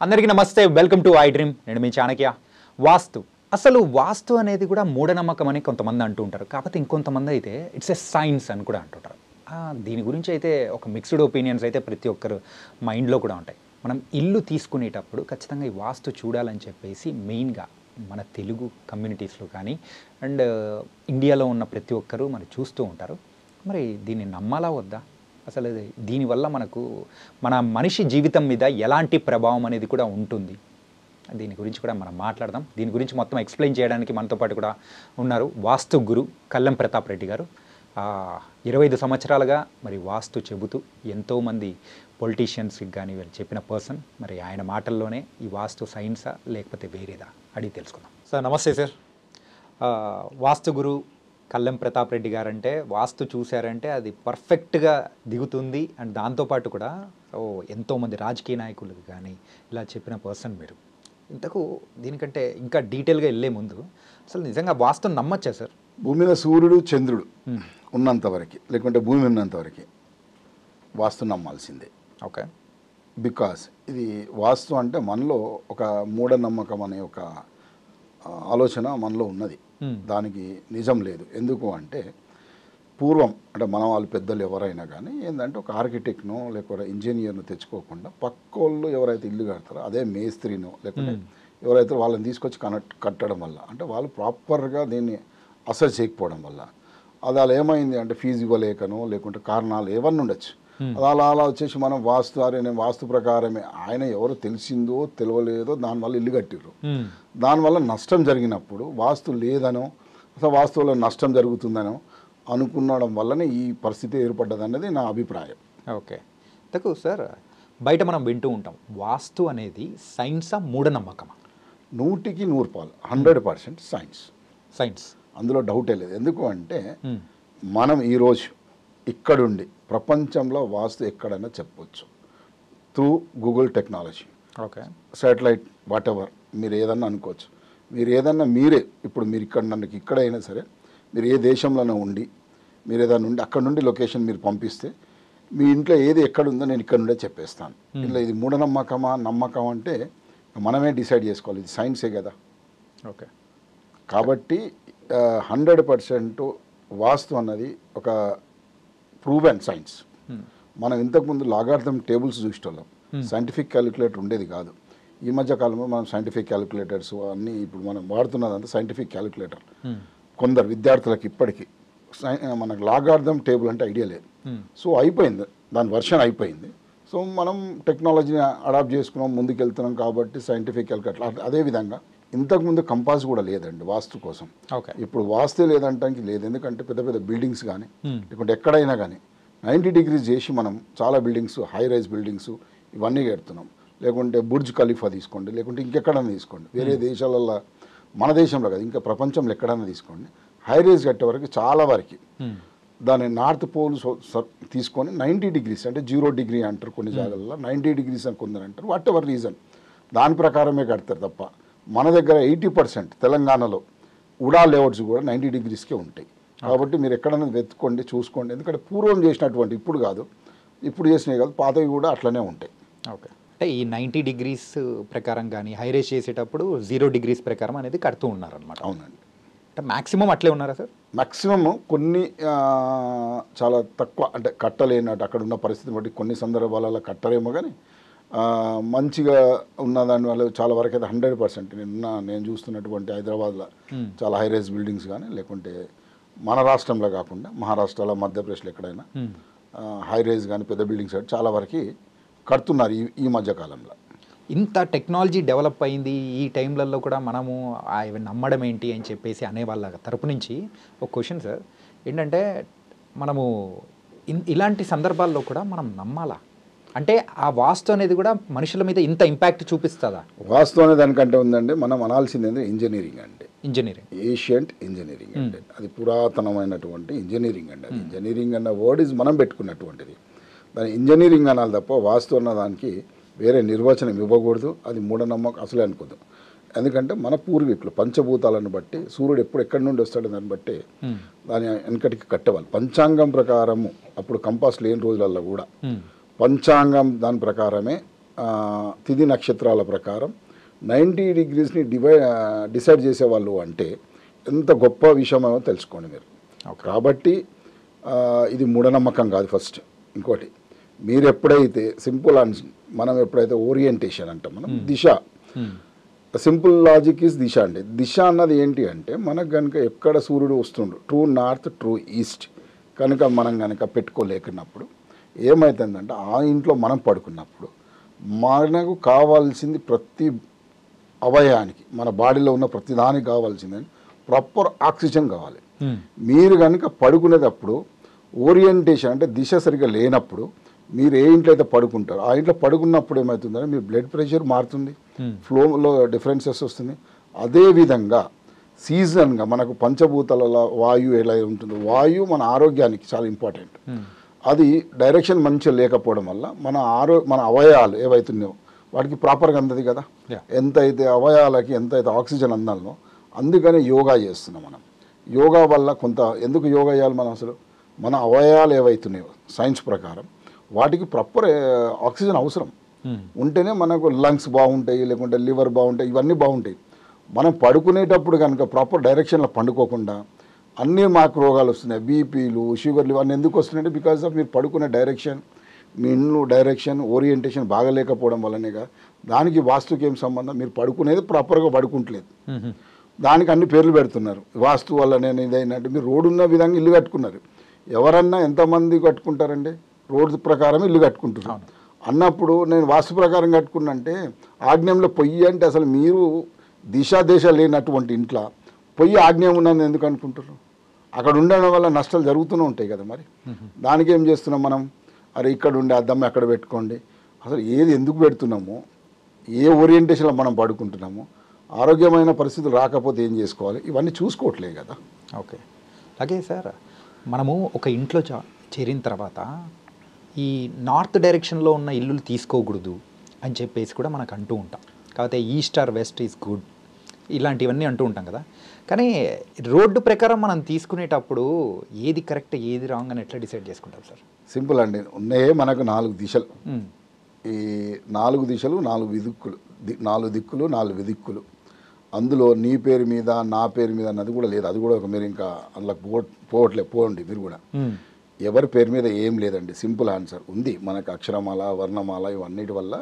అందరికీ నమస్తే, welcome to I dream. నేను మీ చాణక్య. అసలు వాస్తు అనేది కూడా మూఢనమ్మకం అని కొంతమంది అంటూ ఉంటారు. కాకపోతే ఇంకొంతమంది అయితే ఇట్స్ ఎ సైన్స్ అని కూడా అంటుంటారు. దీని గురించి అయితే ఒక మిక్స్డ్ ఒపీనియన్స్ అయితే ప్రతి ఒక్కరు మైండ్లో కూడా ఉంటాయి. మనం ఇల్లు తీసుకునేటప్పుడు ఖచ్చితంగా ఈ వాస్తు చూడాలని చెప్పేసి మెయిన్గా మన తెలుగు కమ్యూనిటీస్లో కానీ అండ్ ఇండియాలో ఉన్న ప్రతి ఒక్కరూ మరి చూస్తూ ఉంటారు. మరి దీన్ని నమ్మాలా వద్దా? అసలు దీనివల్ల మన మనిషి జీవితం మీద ఎలాంటి ప్రభావం అనేది కూడా ఉంటుంది? దీని గురించి కూడా మనం మాట్లాడదాం. దీని గురించి మొత్తం ఎక్స్ప్లెయిన్ చేయడానికి మనతో పాటు కూడా ఉన్నారు వాస్తు గురు కల్లెం ప్రతాప్ రెడ్డి గారు. 25 సంవత్సరాలుగా మరి వాస్తు చెబుతూ ఎంతోమంది పొలిటీషియన్స్కి కానీ వీళ్ళు చెప్పిన పర్సన్. మరి ఆయన మాటల్లోనే ఈ వాస్తు సైన్సా లేకపోతే వేరేదా అడిగి తెలుసుకుందాం. సార్ నమస్తే సార్. వాస్తు గురు కల్లెం ప్రతాప్ రెడ్డి గారు అంటే వాస్తు చూశారంటే అది పర్ఫెక్ట్గా దిగుతుంది. అండ్ దాంతోపాటు కూడా ఎంతోమంది రాజకీయ నాయకులకు కానీ ఇలా చెప్పిన పర్సన్ మీరు. ఇంతకు దీనికంటే ఇంకా డీటెయిల్గా వెళ్ళే ముందు అసలు నిజంగా వాస్తు నమ్మచ్చా సార్? భూమి మీద సూర్యుడు చంద్రుడు ఉన్నంతవరకు, లేకుంటే భూమి ఉన్నంతవరకు వాస్తు నమ్మాల్సిందే. ఓకే. బికాస్ ఇది వాస్తు అంటే మనలో ఒక మూఢనమ్మకం అనే ఒక ఆలోచన మనలో ఉన్నది. దానికి నిజం లేదు. ఎందుకు అంటే పూర్వం అంటే మన వాళ్ళు పెద్దలు ఎవరైనా కానీ ఏంటంటే ఒక ఆర్కిటెక్ట్నో లేకపోతే ఇంజనీర్ను తెచ్చుకోకుండా పక్కోళ్ళు ఎవరైతే ఇల్లు కడతారో అదే మేస్త్రినో లేకుంటే ఎవరైతే వాళ్ళని తీసుకొచ్చి కట్టడం వల్ల అంటే వాళ్ళు ప్రాపర్గా దీన్ని అసెస్ చేయకపోవడం వల్ల అది అలా ఏమైంది అంటే ఫీజు ఇవ్వలేకనో లేకుంటే కారణాలు ఏమన్నా ఉండొచ్చు. అది అలా వచ్చేసి మనం వాస్తు ప్రకారమే ఆయన ఎవరు తెలిసిందో తెలియలేదో దానివల్ల ఇల్లు కట్టిర్రు. దానివల్ల నష్టం జరిగినప్పుడు వాస్తు లేదనో అసలు వాస్తువులో నష్టం జరుగుతుందనో అనుకునడం వల్లనే ఈ పరిస్థితి ఏర్పడ్డదన్నది నా అభిప్రాయం. ఓకే. తక్కువ సార్, బయట మనం వింటూ ఉంటాం వాస్తు అనేది సైన్సా మూఢనమ్మకమా? 100కి 100% సైన్స్, అందులో డౌటే లేదు. ఎందుకు అంటే మనం ఈరోజు ఇక్కడుండి ప్రపంచంలో వాస్తు ఎక్కడైనా చెప్పవచ్చు through Google technology. Okay. Satellite what ever మీరు ఏదన్నా అనుకోవచ్చు. మీరే ఇప్పుడు మీరు ఇక్కడైనా సరే మీరు ఏ దేశంలోనే ఉండి మీరు ఏదైనా ఉండి అక్కడ నుండి లొకేషన్ మీరు పంపిస్తే మీ ఇంట్లో ఏది ఎక్కడుందో నేను ఇక్కడ నుండే చెప్పేస్తాను. ఇట్లా ఇది మూఢనమ్మకమా నమ్మకం అంటే మనమే డిసైడ్ చేసుకోవాలి. ఇది సైన్సే కదా. ఓకే. కాబట్టి 100% వాస్తు అన్నది ఒక ప్రూవెన్ సైన్స్. మనం ఇంతకుముందు లాగార్థం టేబుల్స్ చూసేటోళ్ళం, సైంటిఫిక్ క్యాలిక్యులేటర్ ఉండేది కాదు. ఈ మధ్య కాలంలో మనం సైంటిఫిక్ క్యాలిక్యులేటర్స్ అన్నీ ఇప్పుడు మనం వాడుతున్నదంతా సైంటిఫిక్ క్యాలిక్యులేటర్. కొందరు విద్యార్థులకు ఇప్పటికీ మనకు లాగార్థం టేబుల్ అంటే ఐడియా లేదు. సో అయిపోయింది, దాని వర్షన్ అయిపోయింది. సో మనం టెక్నాలజీని అడాప్ట్ చేసుకున్నాం, ముందుకెళ్తున్నాం. కాబట్టి సైంటిఫిక్ క్యాలిక్యులేటర్ అదేవిధంగా ఇంతకుముందు కంపాస్ కూడా లేదండి వాస్తు కోసం. ఇప్పుడు వాస్తే లేదంటానికి లేదు. ఎందుకంటే పెద్ద పెద్ద బిల్డింగ్స్ కానీ లేకుంటే ఎక్కడైనా కానీ 90 degrees చేసి మనం చాలా బిల్డింగ్స్ హై రైజ్ బిల్డింగ్స్ ఇవన్నీ కడుతున్నాం. లేకుంటే బుర్జ్ ఖలీఫా తీసుకోండి, లేకుంటే ఇంకెక్కడైనా తీసుకోండి, వేరే దేశాలలో మన దేశంలో కదా ఇంకా ప్రపంచంలో ఎక్కడైనా తీసుకోండి, హై రైజ్ కట్టే వరకు చాలా వరకు దాని నార్త్ పోల్ తీసుకొని 90 degrees అంటే 0 degree అంటారు కొన్ని జాగాలలో, 90 degrees అని కొందరు అంటారు. వాట్ ఎవర్ రీజన్ దాని ప్రకారమే కడతారు తప్ప మన దగ్గర 80% తెలంగాణలో ఉడా లేఅవుట్స్ కూడా 90 degreesకే ఉంటాయి. కాబట్టి మీరు ఎక్కడైనా వెతుక్కోండి, చూసుకోండి. ఎందుకంటే పూర్వం చేసినటువంటి ఇప్పుడు కాదు, ఇప్పుడు చేసినవి కాదు, పాతవి కూడా అట్లనే ఉంటాయి. ఓకే. అంటే ఈ 90 degrees ప్రకారం కానీ హై రేస్ చేసేటప్పుడు 0 degrees ప్రకారం అనేది కడుతూ ఉన్నారనమాట. అవునండి. అంటే మ్యాక్సిమం అట్లే ఉన్నారా సార్? మ్యాక్సిమమ్ కొన్ని చాలా తక్కువ అంటే కట్టలేనట్టు అక్కడ ఉన్న పరిస్థితి బట్టి కొన్ని సందర్భాలలో కట్టరేమో కానీ మంచిగా ఉన్న దాని వల్ల చాలా వరకు అయితే 100% నేను చూస్తున్నటువంటి హైదరాబాద్లో చాలా హై రైజ్ బిల్డింగ్స్ కానీ లేకుంటే మన రాష్ట్రంలో కాకుండా మహారాష్ట్రలో మధ్యప్రదేశ్లో ఎక్కడైనా హై రైజ్ కానీ పెద్ద బిల్డింగ్స్ చాలా వరకు కడుతున్నారు ఈ మధ్యకాలంలో. ఇంత టెక్నాలజీ డెవలప్ అయింది ఈ టైంలలో కూడా మనము ఇవి నమ్మడం ఏంటి అని చెప్పేసి అనేవాళ్ళ తరపు నుంచి ఒక క్వశ్చన్ సార్ ఏంటంటే మనము ఇలాంటి సందర్భాల్లో కూడా మనం నమ్మాలా? అంటే ఆ వాస్తు అనేది కూడా మనుషుల మీద ఇంత ఇంపాక్ట్ చూపిస్తుందా? వాస్తు అనే దానికంటే ఉందండి మనం అనాల్సింది ఏంటంటే ఇంజనీరింగ్ అంటే ఏషియంట్ ఇంజనీరింగ్ అంటే అది పురాతనమైనటువంటి ఇంజనీరింగ్ అండి. అది ఇంజనీరింగ్ అన్న వర్డ్ ఇస్ మనం పెట్టుకున్నటువంటిది. దాని ఇంజనీరింగ్ అనాలి తప్ప వాస్తు అన్న దానికి వేరే నిర్వచనం ఇవ్వకూడదు. అది మూఢనమ్మకం అసలే అనుకోదు. ఎందుకంటే మన పూర్వీకులు పంచభూతాలను బట్టి సూర్యుడు ఎప్పుడు ఎక్కడి నుండి వస్తాడో దాన్ని బట్టి దాని వెనకటికి కట్టేవాళ్ళు. పంచాంగం ప్రకారము అప్పుడు కంపాస్ లేని రోజులలో కూడా పంచాంగం దాని ప్రకారమే తిథి నక్షత్రాల ప్రకారం 90 degreesని డిసైడ్ చేసేవాళ్ళు. అంటే ఎంత గొప్ప విషయమో తెలుసుకోండి మీరు. కాబట్టి ఇది మూఢనమ్మకం కాదు ఫస్ట్. ఇంకోటి, మీరు ఎప్పుడైతే సింపుల్ మనం ఎప్పుడైతే ఓరియంటేషన్ అంటాం, మనం దిశ, సింపుల్ లాజిక్ ఈజ్ దిశ అండి. దిశ అన్నది ఏంటి అంటే మనకు కనుక ఎక్కడ సూర్యుడు వస్తుండు, ట్రూ నార్త్ ట్రూ ఈస్ట్ కనుక మనం కనుక పెట్టుకోలేకున్నప్పుడు ఏమవుతుందంటే ఆ ఇంట్లో మనం పడుకున్నప్పుడు మనకు కావాల్సింది ప్రతి అవయవానికి, మన బాడీలో ఉన్న ప్రతి దానికి కావాల్సిందని ప్రాపర్ ఆక్సిజన్ కావాలి. మీరు కనుక పడుకునేటప్పుడు ఓరియంటేషన్ అంటే దిశ సరిగ్గా లేనప్పుడు మీరు ఏ ఇంట్లో అయితే పడుకుంటారో ఆ ఇంట్లో పడుకున్నప్పుడు ఏమవుతుందంటే మీ బ్లడ్ ప్రెషర్ మారుతుంది, ఫ్లోలో డిఫరెన్సెస్ వస్తుంది. అదేవిధంగా సీజన్గా మనకు పంచభూతాలలో వాయువు ఎలా ఉంటుందో, వాయువు మన ఆరోగ్యానికి చాలా ఇంపార్టెంట్. అది డైరెక్షన్ మంచిగా లేకపోవడం వల్ల మన అవయవాలు ఏవైతున్నాయో వాటికి ప్రాపర్గా అందది కదా. ఎంతైతే అవయవాలకి ఎంతైతే ఆక్సిజన్ అందాలనో అందుకనే యోగా చేస్తున్నాం మనం. యోగా వల్ల కొంత ఎందుకు యోగా చేయాలి మనం, అసలు మన అవయవాలు ఏవైతున్నాయో సైన్స్ ప్రకారం వాటికి ప్రాపర్ ఆక్సిజన్ అవసరం ఉంటేనే మనకు లంగ్స్ బాగుంటాయి, లేకుంటే లివర్ బాగుంటాయి, ఇవన్నీ బాగుంటాయి. మనం పడుకునేటప్పుడు కనుక ప్రాపర్ డైరెక్షన్లో పండుకోకుండా అన్నీ మాకు రోగాలు వస్తున్నాయి, బీపీలు, షుగర్లు, ఇవన్నీ ఎందుకు వస్తున్నాయంటే బికాజ్ ఆఫ్ మీరు పడుకునే డైరెక్షన్, మీ ఇల్లు డైరెక్షన్, ఓరియంటేషన్ బాగలేకపోవడం వల్లనేగా. దానికి వాస్తుకి ఏం సంబంధం, మీరు పడుకునేది ప్రాపర్గా పడుకుంటలేదు, దానికి అన్ని పేర్లు పెడుతున్నారు. వాస్తు వల్ల నేను ఇదైనట్టు మీరు రోడ్డు ఉన్న విధంగా ఇల్లు కట్టుకున్నారు. ఎవరన్నా ఎంతమంది కట్టుకుంటారండి, రోడ్డు ప్రకారం ఇల్లు కట్టుకుంటున్నారు అన్నప్పుడు నేను వాస్తు ప్రకారం కట్టుకున్నా అంటే ఆగ్నేయంలో పొయ్యి అంటే అసలు మీరు దిశ లేనటువంటి ఇంట్లో పొయ్యి ఆగ్నేయం ఉన్నది ఎందుకు అనుకుంటారు? అక్కడ ఉండడం వల్ల నష్టాలు జరుగుతూనే ఉంటాయి కదా. మరి దానికి ఏం చేస్తున్నాం మనం, అరే ఇక్కడ ఉండే అద్దం అక్కడ పెట్టుకోండి. అసలు ఏది ఎందుకు పెడుతున్నామో, ఏ ఓరియంటేషన్లో మనం పడుకుంటున్నామో, ఆరోగ్యమైన పరిస్థితులు రాకపోతే ఏం చేసుకోవాలి, ఇవన్నీ చూసుకోవట్లేదు కదా. ఓకే, అలాగే సార్, మనము ఒక ఇంట్లో చేరిన తర్వాత ఈ నార్త్ డైరెక్షన్లో ఉన్న ఇల్లులు తీసుకోకూడదు అని చెప్పేసి కూడా మనకు అంటూ ఉంటాం. కాకపోతే east or west is good ఇలాంటివన్నీ అంటూ ఉంటాం కదా. కానీ రోడ్డు ప్రకారం మనం తీసుకునేటప్పుడు ఏది కరెక్ట్ ఏది రాంగ్ అని ఎట్లా డిసైడ్ చేసుకుంటాం సార్? సింపుల్ అండి, ఉన్నాయే మనకు 4 దిశలు. ఈ 4 దిశలు 4 విదిక్కులు, 4 దిక్కులు 4 విదిక్కులు. అందులో నీ పేరు మీద నా పేరు మీద అన్నది కూడా లేదు. అది కూడా ఒక మీరు ఇంకా అందులో పోండి మీరు కూడా. ఎవరి పేరు మీద ఏం లేదండి, సింపుల్ ఆన్సర్ ఉంది. మనకు అక్షరమాల, వర్ణమాల ఇవన్నిటి వల్ల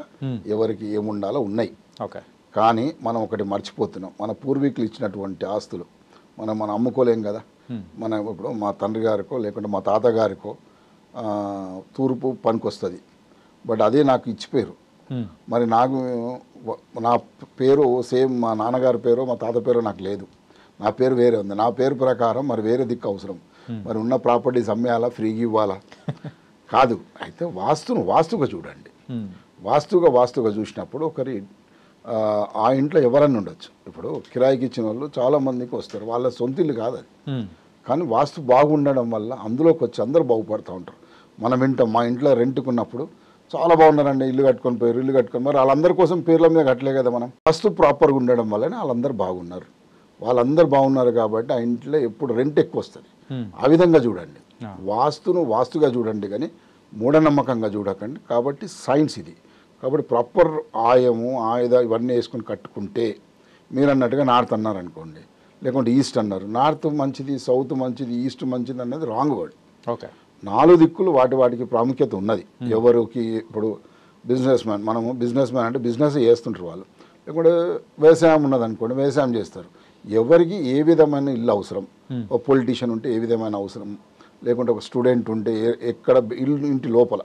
ఎవరికి ఏముండాలో ఉన్నాయి. ఓకే, కానీ మనం ఒకటి మర్చిపోతున్నాం, మన పూర్వీకులు ఇచ్చినటువంటి ఆస్తులు మనం అమ్ముకోలేం కదా. మనం ఇప్పుడు మా తండ్రి గారికో లేకుంటే మా తాతగారికో తూర్పు పనికొస్తుంది, బట్ అదే నాకు ఇచ్చిపోయారు. మరి నాకు నా పేరు సేమ్ మా నాన్నగారి పేరు మా తాత పేరు నాకు లేదు, నా పేరు వేరే ఉంది. నా పేరు ప్రకారం మరి వేరే దిక్కు అవసరం. మరి ఉన్న ప్రాపర్టీస్ అమ్మేయాలా, ఫ్రీగా ఇవ్వాలా? కాదు. అయితే వాస్తుగా చూడండి. వాస్తుగా చూసినప్పుడు ఒకరి ఆ ఇంట్లో ఎవరన్నా ఉండొచ్చు. ఇప్పుడు కిరాయికి ఇచ్చిన వాళ్ళు చాలామందికి వస్తారు, వాళ్ళ సొంత ఇల్లు కాదు అది. కానీ వాస్తు బాగుండడం వల్ల అందులోకి వచ్చి అందరూ బాగుపడుతూ ఉంటారు. మనం వింటాం, మా ఇంట్లో రెంట్కున్నప్పుడు చాలా బాగున్నారండి, ఇల్లు కట్టుకొని పోయారు, ఇల్లు కట్టుకొని. మరి వాళ్ళందరి కోసం పేర్ల మీద కట్టలే కదా మనం. వాస్తు ప్రాపర్గా ఉండడం వల్లనే వాళ్ళందరూ బాగున్నారు. వాళ్ళందరూ బాగున్నారు కాబట్టి ఆ ఇంట్లో ఎప్పుడు రెంట్ ఎక్కువ వస్తుంది. ఆ విధంగా చూడండి, వాస్తుగా చూడండి, కానీ మూఢనమ్మకంగా చూడకండి. కాబట్టి సైన్స్ ఇది. కాబట్టి ప్రాపర్ ఆయుధ ఇవన్నీ వేసుకొని కట్టుకుంటే, మీరు అన్నట్టుగా నార్త్ అన్నారు అనుకోండి, లేకుంటే ఈస్ట్ అన్నారు. నార్త్ మంచిది, సౌత్ మంచిది, ఈస్ట్ మంచిది అన్నది రాంగ్ వర్డ్. ఓకే, 4 దిక్కులు వాటికి ప్రాముఖ్యత ఉన్నది. ఎవరికి ఇప్పుడు మనము బిజినెస్ మ్యాన్ అంటే బిజినెస్ చేస్తుంటారు వాళ్ళు, లేకుంటే వ్యవసాయం ఉన్నది అనుకోండి, వ్యవసాయం చేస్తారు. ఎవరికి ఏ విధమైన ఇల్లు అవసరం, ఒక పొలిటీషియన్ ఉంటే ఏ విధమైన అవసరం, లేకుంటే ఒక స్టూడెంట్ ఉంటే ఎక్కడ ఇంటి లోపల,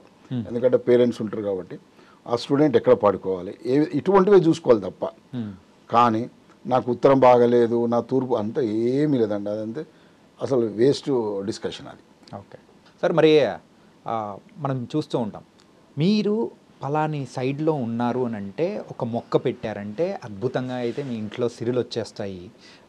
ఎందుకంటే పేరెంట్స్ ఉంటారు కాబట్టి ఆ స్టూడెంట్ ఎక్కడ పడుకోవాలి, ఇటువంటివే చూసుకోవాలి తప్ప. కానీ నాకు ఉత్తరం బాగలేదు, నా తూర్పు అంతా ఏమీ లేదండి, అదంతే అసలు వేస్ట్ డిస్కషన్ అది. ఓకే సార్, మరి మనం చూస్తూ ఉంటాం, మీరు ఫలాని సైడ్లో ఉన్నారు అని అంటే ఒక మొక్క పెట్టారంటే అద్భుతంగా అయితే మీ ఇంట్లో సిరులు వచ్చేస్తాయి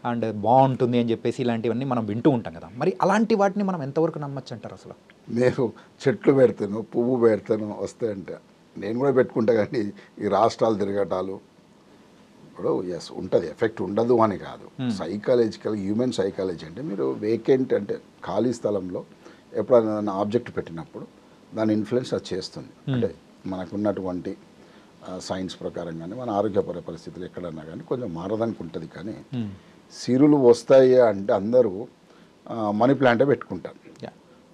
అండ్ బాగుంటుంది అని చెప్పేసి ఇలాంటివన్నీ మనం వింటూ ఉంటాం కదా. మరి అలాంటి వాటిని మనం ఎంతవరకు నమ్మచ్చు అంటారు అసలు? నేను చెట్లు పెడతాను, పువ్వు పెడతాను వస్తాయంటే నేను కూడా పెట్టుకుంటా. కానీ ఈ రాష్ట్రాలు తిరగటాలు ఇప్పుడు ఎస్ ఉంటుంది, ఎఫెక్ట్ ఉండదు అని కాదు. సైకాలజికల్ హ్యూమన్ సైకాలజీ అంటే మీరు వేకెంట్ అంటే ఖాళీ స్థలంలో ఎప్పుడైనా ఆబ్జెక్ట్ పెట్టినప్పుడు దాని ఇన్ఫ్లుయెన్స్ అది చేస్తుంది. అంటే మనకున్నటువంటి సైన్స్ ప్రకారం కానీ మన ఆరోగ్యపర పరిస్థితులు ఎక్కడన్నా కానీ కొంచెం మారదానికి ఉంటుంది. కానీ సిరులు వస్తాయి అంటే అందరూ మనీ ప్లాంటే పెట్టుకుంటారు.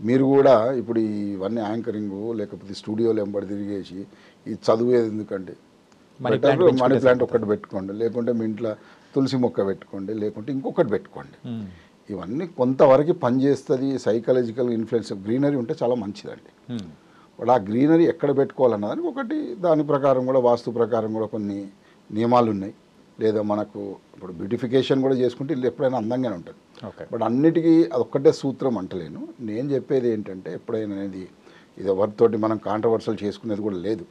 మీరు కూడా ఇప్పుడు ఇవన్నీ యాంకరింగ్ లేకపోతే స్టూడియోలో ఎంబడి తిరిగేసి ఈ చదువుేది ఎందుకంటే మనీ ప్లాంట్ ఒక్కటి పెట్టుకోండి, లేకుంటే మీ ఇంట్లో తులసి మొక్క పెట్టుకోండి, లేకుంటే ఇంకొకటి పెట్టుకోండి. ఇవన్నీ కొంతవరకు పనిచేస్తుంది. సైకాలజికల్ ఇన్ఫ్లుయెన్స్ గ్రీనరీ ఉంటే చాలా మంచిదండి. బట్ ఆ గ్రీనరీ ఎక్కడ పెట్టుకోవాలన్నదానికి ఒకటి దాని ప్రకారం కూడా వాస్తు ప్రకారం కూడా కొన్ని నియమాలు ఉన్నాయి. లేదా మనకు ఇప్పుడు బ్యూటిఫికేషన్ కూడా చేసుకుంటే ఇల్లు ఎప్పుడైనా అందంగానే ఉంటుంది. బట్ అన్నిటికీ అదొక్కటే సూత్రం అంటలేను. నేను చెప్పేది ఏంటంటే ఎప్పుడైనా అనేది ఇది ఎవరితోటి మనం కాంట్రవర్సల్ చేసుకునేది కూడా లేదు.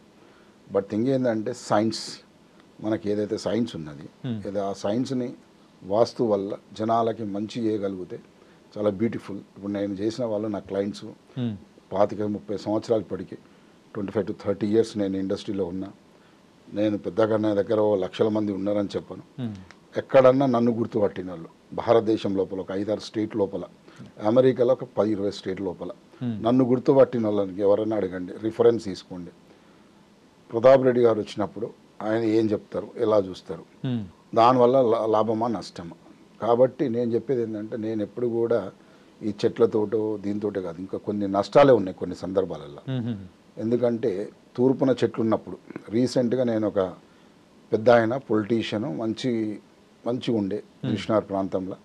బట్ థింగ్ ఏంటంటే సైన్స్ మనకి ఏదైతే సైన్స్ ఉన్నది ఏదో ఆ సైన్స్ని వాస్తు వల్ల జనాలకి మంచి చేయగలిగితే చాలా బ్యూటిఫుల్. ఇప్పుడు నేను చేసిన వాళ్ళు నా క్లయింట్స్ 25-30 సంవత్సరాలు ఇప్పటికి 25 to 30 years నేను ఇండస్ట్రీలో ఉన్నా. నేను పెద్దగా నా దగ్గర లక్షల మంది ఉన్నారని చెప్పను. ఎక్కడన్నా నన్ను గుర్తుపట్టిన వాళ్ళు భారతదేశం లోపల ఒక 5-6 స్టేట్ లోపల, అమెరికాలో ఒక 10-20 స్టేట్ లోపల నన్ను గుర్తుపట్టిన వాళ్ళకి ఎవరైనా అడగండి, రిఫరెన్స్ తీసుకోండి. ప్రతాప్ రెడ్డి గారు వచ్చినప్పుడు ఆయన ఏం చెప్తారు, ఎలా చూస్తారు, దానివల్ల లాభమా నష్టమా. కాబట్టి నేను చెప్పేది ఏంటంటే నేను ఎప్పుడు కూడా ఈ చెట్లతోటో దీంతోటే కాదు, ఇంకా కొన్ని నష్టాలే ఉన్నాయి కొన్ని సందర్భాలలో. ఎందుకంటే తూర్పున చెట్లు ఉన్నప్పుడు రీసెంట్గా నేను ఒక పెద్ద ఆయన పొలిటీషియన్ మంచిగా ఉండే కృష్ణార్ ప్రాంతంలో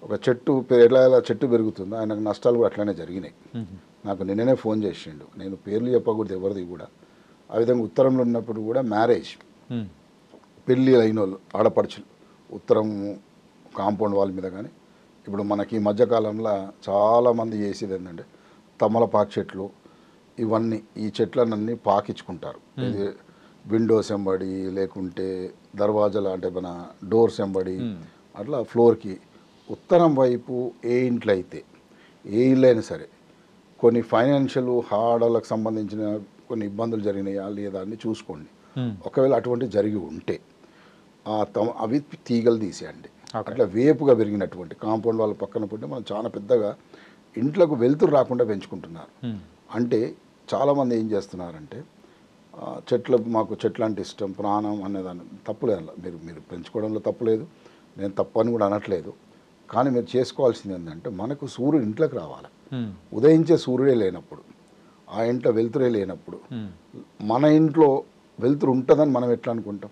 ఒక చెట్టు ఎలా చెట్టు పెరుగుతుందో ఆయనకు నష్టాలు కూడా అట్లనే జరిగినాయి. నాకు నిన్ననే ఫోన్ చేసిండు. నేను పేర్లు చెప్పకూడదు ఎవరిది కూడా. ఆ విధంగా ఉత్తరంలో ఉన్నప్పుడు కూడా మ్యారేజ్ పెళ్ళి అయిన వాళ్ళు ఆడపడుచులు ఉత్తరం కాంపౌండ్ వాల్ మీద కానీ ఇప్పుడు మనకి ఈ మధ్యకాలంలో చాలామంది చేసేది ఏంటంటే తమలపాకు చెట్లు ఇవన్నీ ఈ చెట్లన్నీ పాకించుకుంటారు. ఇది విండోస్ ఎంబడి లేకుంటే దర్వాజాలు అంటే మన డోర్స్ ఎంబడి అట్లా ఫ్లోర్కి ఉత్తరం వైపు ఏ ఇంట్లో అయితే ఏ ఇల్లు అయినా సరే కొన్ని ఫైనాన్షియల్ హార్డలకు సంబంధించిన కొన్ని ఇబ్బందులు జరిగినాయా లేదా అని చూసుకోండి. ఒకవేళ అటువంటి జరిగి ఉంటే అవి తీగలు తీసేయండి. అట్లా వేపుగా పెరిగినటువంటి కాంపౌండ్ వాళ్ళ పక్కన పుట్టి మనం చాలా పెద్దగా ఇంట్లోకి వెలుతురు రాకుండా పెంచుకుంటున్నారు. అంటే చాలామంది ఏం చేస్తున్నారంటే మాకు చెట్లు అంటే ఇష్టం ప్రాణం అనేదాన్ని తప్పులేదు, మీరు పెంచుకోవడంలో తప్పులేదు, నేను తప్పు అని కూడా అనట్లేదు. కానీ మీరు చేసుకోవాల్సింది ఏంటంటే మనకు సూర్యుడు ఇంట్లోకి రావాలి. ఉదయించే సూర్యుడే లేనప్పుడు ఆ ఇంట్లో వెలుతురే లేనప్పుడు మన ఇంట్లో వెలుతురు ఉంటుందని మనం ఎట్లా అనుకుంటాం?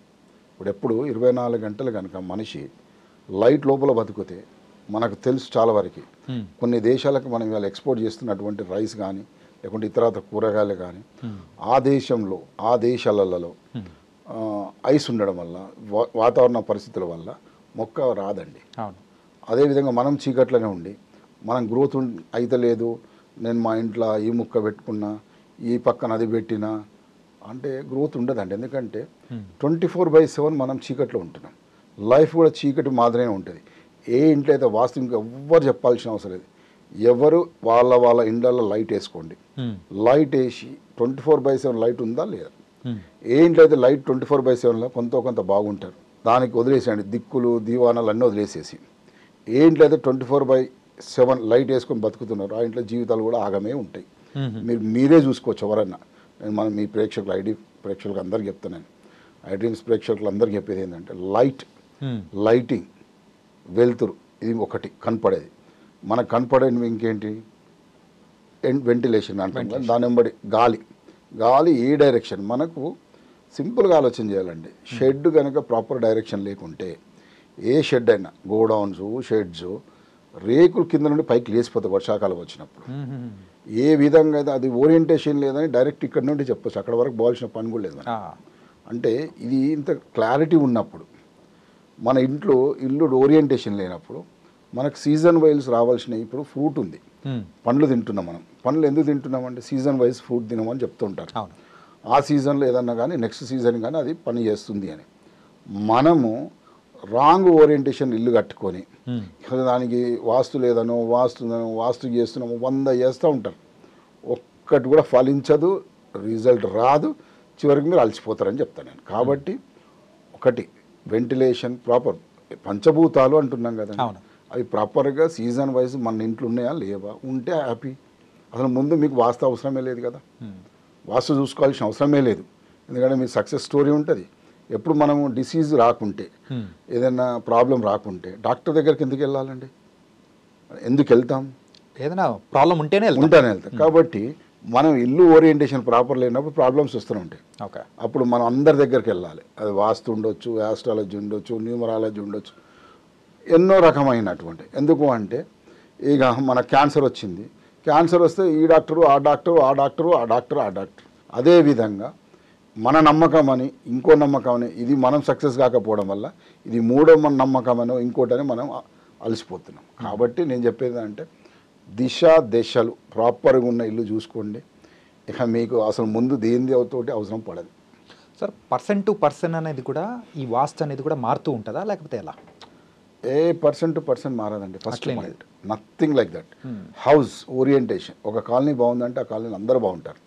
ఇప్పుడు ఎప్పుడు 24 గంటలు కనుక మనిషి లైట్ లోపల బతికితే మనకు తెలుసు చాలా వరకు కొన్ని దేశాలకు మనం ఇవాళ ఎక్స్పోర్ట్ చేస్తున్నటువంటి రైస్ కానీ లేకుంటే ఇతరత్ర కూరగాయలు కానీ ఆ దేశాలలో ఐస్ ఉండడం వల్ల వాతావరణ పరిస్థితుల వల్ల మొక్క రాదండి. అదేవిధంగా మనం చీకట్లోనే ఉండి మనం గ్రోత్ అయితే లేదు, నేను మా ఇంట్లో ఈ ముక్క పెట్టుకున్నా ఈ పక్కన అది పెట్టినా అంటే గ్రోత్ ఉండదండి. ఎందుకంటే 24/7 మనం చీకట్లో ఉంటున్నాం. లైఫ్ కూడా చీకటి మాదిరినే ఉంటుంది. ఏ ఇంట్లో అయితే వాస్తు ఇంకా ఎవ్వరు చెప్పాల్సిన అవసరం లేదు. ఎవరు వాళ్ళ ఇండ్లలో లైట్ వేసుకోండి. లైట్ వేసి 24/7 లైట్ ఉందా లేదా, ఏ ఇంట్లో అయితే లైట్ 24/7లో కొంత బాగుంటారు దానికి వదిలేసేయండి. దిక్కులు దీవానాలు అన్నీ వదిలేసేసి ఏ ఇంట్లో అయితే 24/7 లైట్ వేసుకొని బతుకుతున్నారు ఆ ఇంట్లో జీవితాలు కూడా ఆగమే ఉంటాయి. మీరే చూసుకోవచ్చు. ఎవరన్నా మనం మీ ప్రేక్షకులకు అందరికి చెప్తాను, ఐడ్రీమ్స్ ప్రేక్షకులు అందరికి చెప్పేది ఏంటంటే లైటింగ్ వెలుతురు ఇది ఒకటి కనపడేది. మనకు కనపడేది ఇంకేంటి వెంటిలేషన్ అంటాం. దాని వెంబడి గాలి ఏ డైరెక్షన్ మనకు సింపుల్గా ఆలోచన చేయాలండి. షెడ్ కనుక ప్రాపర్ డైరెక్షన్ లేకుంటే ఏ షెడ్ అయినా గోడౌన్స్ షెడ్స్ రేకులు కింద నుండి పైకి లేచిపోతాయి వర్షాకాలం వచ్చినప్పుడు. ఏ విధంగా అయితే అది ఓరియంటేషన్ లేదని డైరెక్ట్ ఇక్కడ నుండి చెప్పచ్చు, అక్కడ వరకు పోవాల్సిన పని కూడా లేదు. అంటే ఇది ఇంత క్లారిటీ ఉన్నప్పుడు మన ఇల్లు ఓరియంటేషన్ లేనప్పుడు మనకు సీజన్ వైజ్ రావాల్సిన ఇప్పుడు ఫ్రూట్ ఉంది, పండ్లు తింటున్నాం. మనం పండ్లు ఎందుకు తింటున్నామంటే సీజన్ వైజ్ ఫ్రూట్ తినమని చెప్తుంటారు. ఆ సీజన్లో ఏదన్నా కానీ నెక్స్ట్ సీజన్ కానీ అది పని చేస్తుంది అని. మనము రాంగ్ ఓరియంటేషన్ ఇల్లు కట్టుకొని దానికి వాస్తు లేదనో వాస్తు చేస్తున్నాము 100 చేస్తూ ఉంటారు. ఒక్కటి కూడా ఫలించదు, రిజల్ట్ రాదు, చివరికి మీరు అలసిపోతారని చెప్తాను నేను. కాబట్టి ఒకటి వెంటిలేషన్ ప్రాపర్, పంచభూతాలు అంటున్నాం కదా, అవును. అవి ప్రాపర్గా సీజన్ వైజ్ మన ఇంట్లో ఉన్నాయా లేవా, ఉంటే హ్యాపీ. అసలు ముందు మీకు వాస్తు అవసరమే లేదు కదా, వాస్తు చూసుకోవాల్సిన అవసరమే లేదు. ఎందుకంటే మీ సక్సెస్ స్టోరీ ఉంటుంది. ఎప్పుడు మనము డిసీజ్ రాకుంటే, ఏదైనా ప్రాబ్లం రాకుంటే డాక్టర్ దగ్గరికి ఎందుకు వెళ్ళాలండి, ఎందుకు వెళ్తాం? ఏదైనా ప్రాబ్లం ఉంటేనే వెళ్తాం. కాబట్టి మనం ఇల్లు ఓరియంటేషన్ ప్రాపర్ లేనప్పుడు ప్రాబ్లమ్స్ వస్తూనే ఉంటాయి. ఓకే. అప్పుడు మనం అందరి దగ్గరికి వెళ్ళాలి. అది వాస్తు ఉండొచ్చు, ఆస్ట్రాలజీ ఉండొచ్చు, న్యూమరాలజీ ఉండొచ్చు, ఎన్నో రకమైనటువంటి. ఎందుకు అంటే ఇక మన క్యాన్సర్ వచ్చింది, క్యాన్సర్ వస్తే ఈ డాక్టరు ఆ డాక్టరు ఆ డాక్టరు ఆ డాక్టరు ఆ డాక్టర్. అదేవిధంగా మన నమ్మకం అని ఇంకో నమ్మకం అని, ఇది మనం సక్సెస్ కాకపోవడం వల్ల ఇది మూడో మన నమ్మకం అని ఇంకోటని మనం అలసిపోతున్నాం. కాబట్టి నేను చెప్పేది అంటే దిశ దశలు ప్రాపర్గా ఉన్న ఇల్లు చూసుకోండి. ఇక మీకు అసలు ముందు దేనిది తోటి అవసరం పడదు. సార్, పర్సన్ టు పర్సన్ అనేది కూడా ఈ వాస్తు అనేది కూడా మారుతూ ఉంటుందా లేకపోతే ఎలా? ఏ పర్సన్ టు పర్సన్ మారదండి. First point, nothing like that. House orientation, ఒక కాలనీ బాగుందంటే ఆ కాలనీలో అందరూ బాగుంటారు.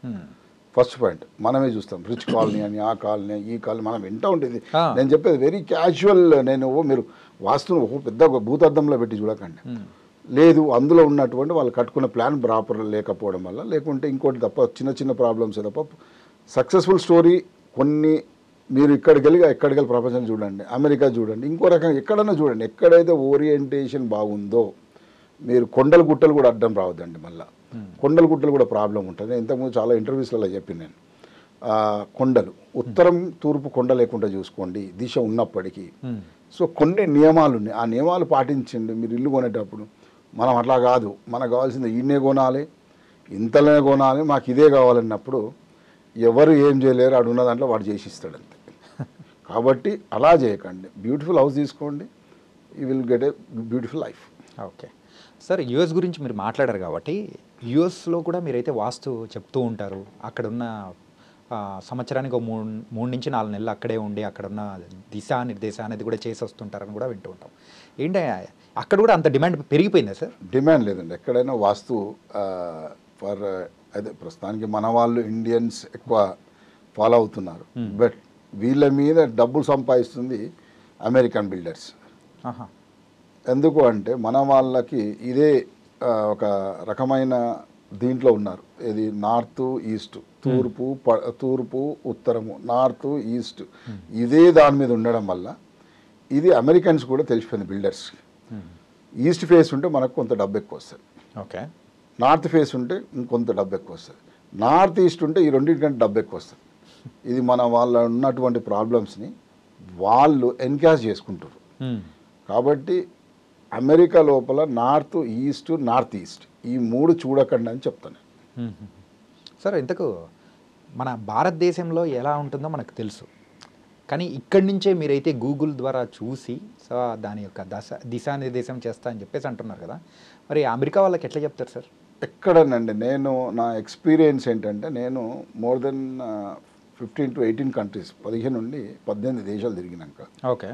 ఫస్ట్ పాయింట్ మనమే చూస్తాం, రిచ్ కాలనీ అని, ఆ కాలనీ ఈ కాలనీ, మనం వింటూ ఉంటుంది. నేను చెప్పేది వెరీ క్యాజువల్. నేను మీరు వాస్తును పెద్ద భూతద్దంలో పెట్టి చూడకండి. లేదు, అందులో ఉన్నటువంటి వాళ్ళు కట్టుకున్న ప్లాన్ ప్రాపర్ లేకపోవడం వల్ల, లేకుంటే ఇంకోటి తప్ప చిన్న చిన్న ప్రాబ్లమ్స్ తప్ప సక్సెస్ఫుల్ స్టోరీ కొన్ని. మీరు ఎక్కడికి వెళ్ళి ప్రపంచం చూడండి, అమెరికా చూడండి, ఇంకో రకంగా ఎక్కడన్నా చూడండి, ఎక్కడైతే ఓరియంటేషన్ బాగుందో మీరు కొండలు గుట్టలు కూడా అడ్డం రావద్దండి. మళ్ళీ కొండలు గుట్టలు కూడా ప్రాబ్లం ఉంటుంది. ఇంతకుముందు చాలా ఇంటర్వ్యూస్లలో చెప్పి నేను, కొండలు ఉత్తరం తూర్పు కొండ లేకుండా చూసుకోండి దిశ ఉన్నప్పటికీ. సో కొన్ని నియమాలు ఉన్నాయి, ఆ నియమాలు పాటించండి మీరు ఇల్లు కొనేటప్పుడు. మనం అట్లా కాదు, మనకు కావాల్సింది ఈయనే కొనాలి, ఇంతలోనే కొనాలి, మాకు ఇదే కావాలన్నప్పుడు ఎవరు ఏం చేయలేరు, అడున్న దాంట్లో వాడు చేసిస్తాడు అంతే. కాబట్టి అలా చేయకండి, బ్యూటిఫుల్ హౌస్ తీసుకోండి, you will get a beautiful life. Okay sir, US గురించి మీరు మాట్లాడారు కాబట్టి యుఎస్లో కూడా మీరైతే వాస్తు చెప్తూ ఉంటారు. అక్కడున్న సంవత్సరానికి 3 నుంచి 4 నెలలు అక్కడే ఉండి అక్కడున్న దిశా నిర్దేశ అనేది కూడా చేసి వస్తుంటారని కూడా వింటూ ఉంటాం. ఏంటంటే అక్కడ కూడా అంత డిమాండ్ పెరిగిపోయిందా సార్? డిమాండ్ లేదండి, ఎక్కడైనా వాస్తు ఫర్ అదే ప్రస్తుతానికి మన వాళ్ళు ఇండియన్స్ ఎక్కువ ఫాలో అవుతున్నారు. బట్ వీళ్ళ మీద డబ్బులు సంపాదిస్తుంది అమెరికన్ బిల్డర్స్. ఎందుకు అంటే మన వాళ్ళకి ఇదే ఒక రకమైన దీంట్లో ఉన్నారు. ఇది నార్త్ ఈస్ట్, తూర్పు ఉత్తరము, నార్త్ ఈస్ట్, ఇదే దాని మీద ఉండడం వల్ల ఇది అమెరికన్స్ కూడా తెలిసిపోయింది బిల్డర్స్కి. ఈస్ట్ ఫేస్ ఉంటే మనకు కొంత డబ్బు ఎక్కువ వస్తుంది, ఓకే. నార్త్ ఫేస్ ఉంటే ఇంకొంత డబ్బు ఎక్కువ వస్తుంది, నార్త్ ఈస్ట్ ఉంటే ఈ రెండింటికంటే డబ్బు ఎక్కువ వస్తుంది. ఇది మన వాళ్ళ ఉన్నటువంటి ప్రాబ్లమ్స్ని వాళ్ళు ఎన్కాష్ చేసుకుంటారు. కాబట్టి అమెరికా లోపల నార్త్ ఈస్ట్, నార్త్ ఈస్ట్ ఈ 3 చూడకండి అని చెప్తాను సార్. ఇంతకు మన భారతదేశంలో ఎలా ఉంటుందో మనకు తెలుసు, కానీ ఇక్కడి నుంచే మీరైతే గూగుల్ ద్వారా చూసి సో దాని యొక్క దిశానిర్దేశం చేస్తా అని చెప్పేసి అంటున్నారు కదా, మరి అమెరికా వాళ్ళకి ఎట్లా చెప్తారు సార్? ఎక్కడనండి, నేను నా ఎక్స్పీరియన్స్ ఏంటంటే నేను మోర్ దెన్ 15 to 18 కంట్రీస్, 15 నుండి 18 దేశాలు తిరిగినాక. ఓకే.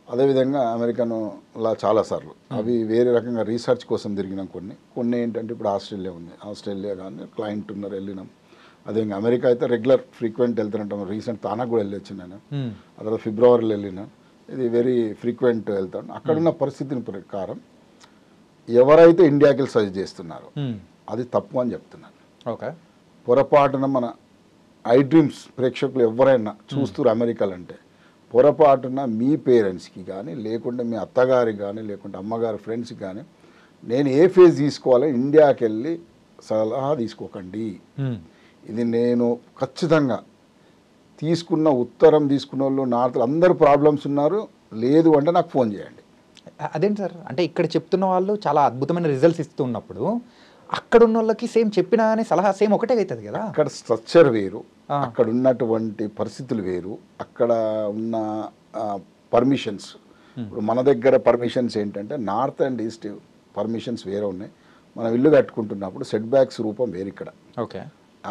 అదేవిధంగా అమెరికానులా చాలాసార్లు అవి వేరే రకంగా రీసెర్చ్ కోసం తిరిగినాం. కొన్ని ఏంటంటే ఇప్పుడు ఆస్ట్రేలియా ఉంది, ఆస్ట్రేలియా కానీ క్లయింట్ ఉన్నారు వెళ్ళినాం. అదే అమెరికా అయితే రెగ్యులర్ ఫ్రీక్వెంట్ వెళ్తానంటాం. రీసెంట్ తానాకు కూడా వెళ్ళొచ్చు నేను, ఆ తర్వాత ఫిబ్రవరిలో వెళ్ళినా. ఇది వెరీ ఫ్రీక్వెంట్ వెళ్తాను. అక్కడున్న పరిస్థితిని ప్రకారం ఎవరైతే ఇండియాకి సజెస్ట్ చేస్తున్నారో అది తప్పు అని చెప్తున్నాను. ఓకే. పొరపాటున మన ఐ డ్రీమ్స్ ప్రేక్షకులు ఎవరైనా చూస్తున్నారు అమెరికాలో అంటే పొరపాటున మీ పేరెంట్స్కి కానీ, లేకుంటే మీ అత్తగారికి కానీ, లేకుంటే అమ్మగారి ఫ్రెండ్స్కి కానీ నేను ఏ ఫేజ్ తీసుకోవాలో ఇండియాకి వెళ్ళి సలహా తీసుకోకండి. ఇది నేను ఖచ్చితంగా తీసుకున్న ఉత్తరం తీసుకున్న వాళ్ళు నార్త్ అందరూ ప్రాబ్లమ్స్ ఉన్నారు. లేదు అంటే నాకు ఫోన్ చేయండి. అదేంటి సార్, అంటే ఇక్కడ చెప్తున్న వాళ్ళు చాలా అద్భుతమైన రిజల్ట్స్ ఇస్తున్నప్పుడు అక్కడ ఉన్న వాళ్ళకి సేమ్ చెప్పినా కానీ సలహా సేమ్ ఒకటే అవుతుంది కదా. అక్కడ స్ట్రక్చర్ వేరు, అక్కడ ఉన్నటువంటి పరిస్థితులు వేరు, అక్కడ ఉన్న పర్మిషన్స్. ఇప్పుడు మన దగ్గర పర్మిషన్స్ ఏంటంటే నార్త్ అండ్ ఈస్ట్ పర్మిషన్స్ వేరే ఉన్నాయి. మనం ఇల్లు కట్టుకుంటున్నప్పుడు సెట్ బ్యాక్స్ రూపం వేరు ఇక్కడ. ఓకే.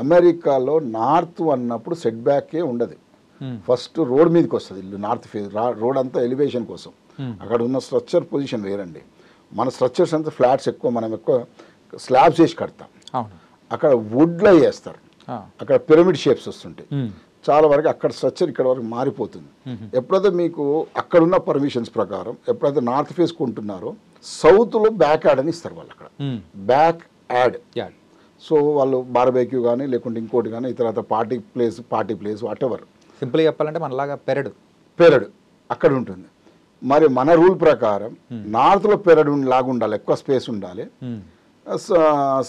అమెరికాలో నార్త్ అన్నప్పుడు సెట్ బ్యాకే ఉండదు. ఫస్ట్ రోడ్ మీదకి వస్తుంది ఇల్లు, నార్త్ ఫేస్ రోడ్ అంతా ఎలివేషన్ కోసం. అక్కడ ఉన్న స్ట్రక్చర్ పొజిషన్ వేరండి. మన స్ట్రక్చర్స్ అంతా ఫ్లాట్స్ ఎక్కువ, మనం ఎక్కువ స్లాబ్స్ వేసి కడతాం. అక్కడ వుడ్లో వేస్తారు, అక్కడ పిరమిడ్ షేప్స్ వస్తుంటాయి. చాలా వరకు అక్కడ స్ట్రక్చర్ ఇక్కడ వరకు మారిపోతుంది. ఎప్పుడైతే మీకు అక్కడున్న పర్మిషన్స్ ప్రకారం ఎప్పుడైతే నార్త్ ఫేస్ కొంటున్నారో సౌత్లో బ్యాక్ యాడ్ అని ఇస్తారు వాళ్ళు అక్కడ. Back add. సో వాళ్ళు బార్బేక్యూ కానీ లేకుంటే ఇంకోటి కానీ తర్వాత పార్టీ ప్లేస్ వాట్ ఎవర్. సింపుల్గా చెప్పాలంటే మనలాగా పెరడు అక్కడ ఉంటుంది. మరి మన రూల్ ప్రకారం నార్త్లో పెరడు లాగా ఉండాలి, ఎక్కువ స్పేస్ ఉండాలి.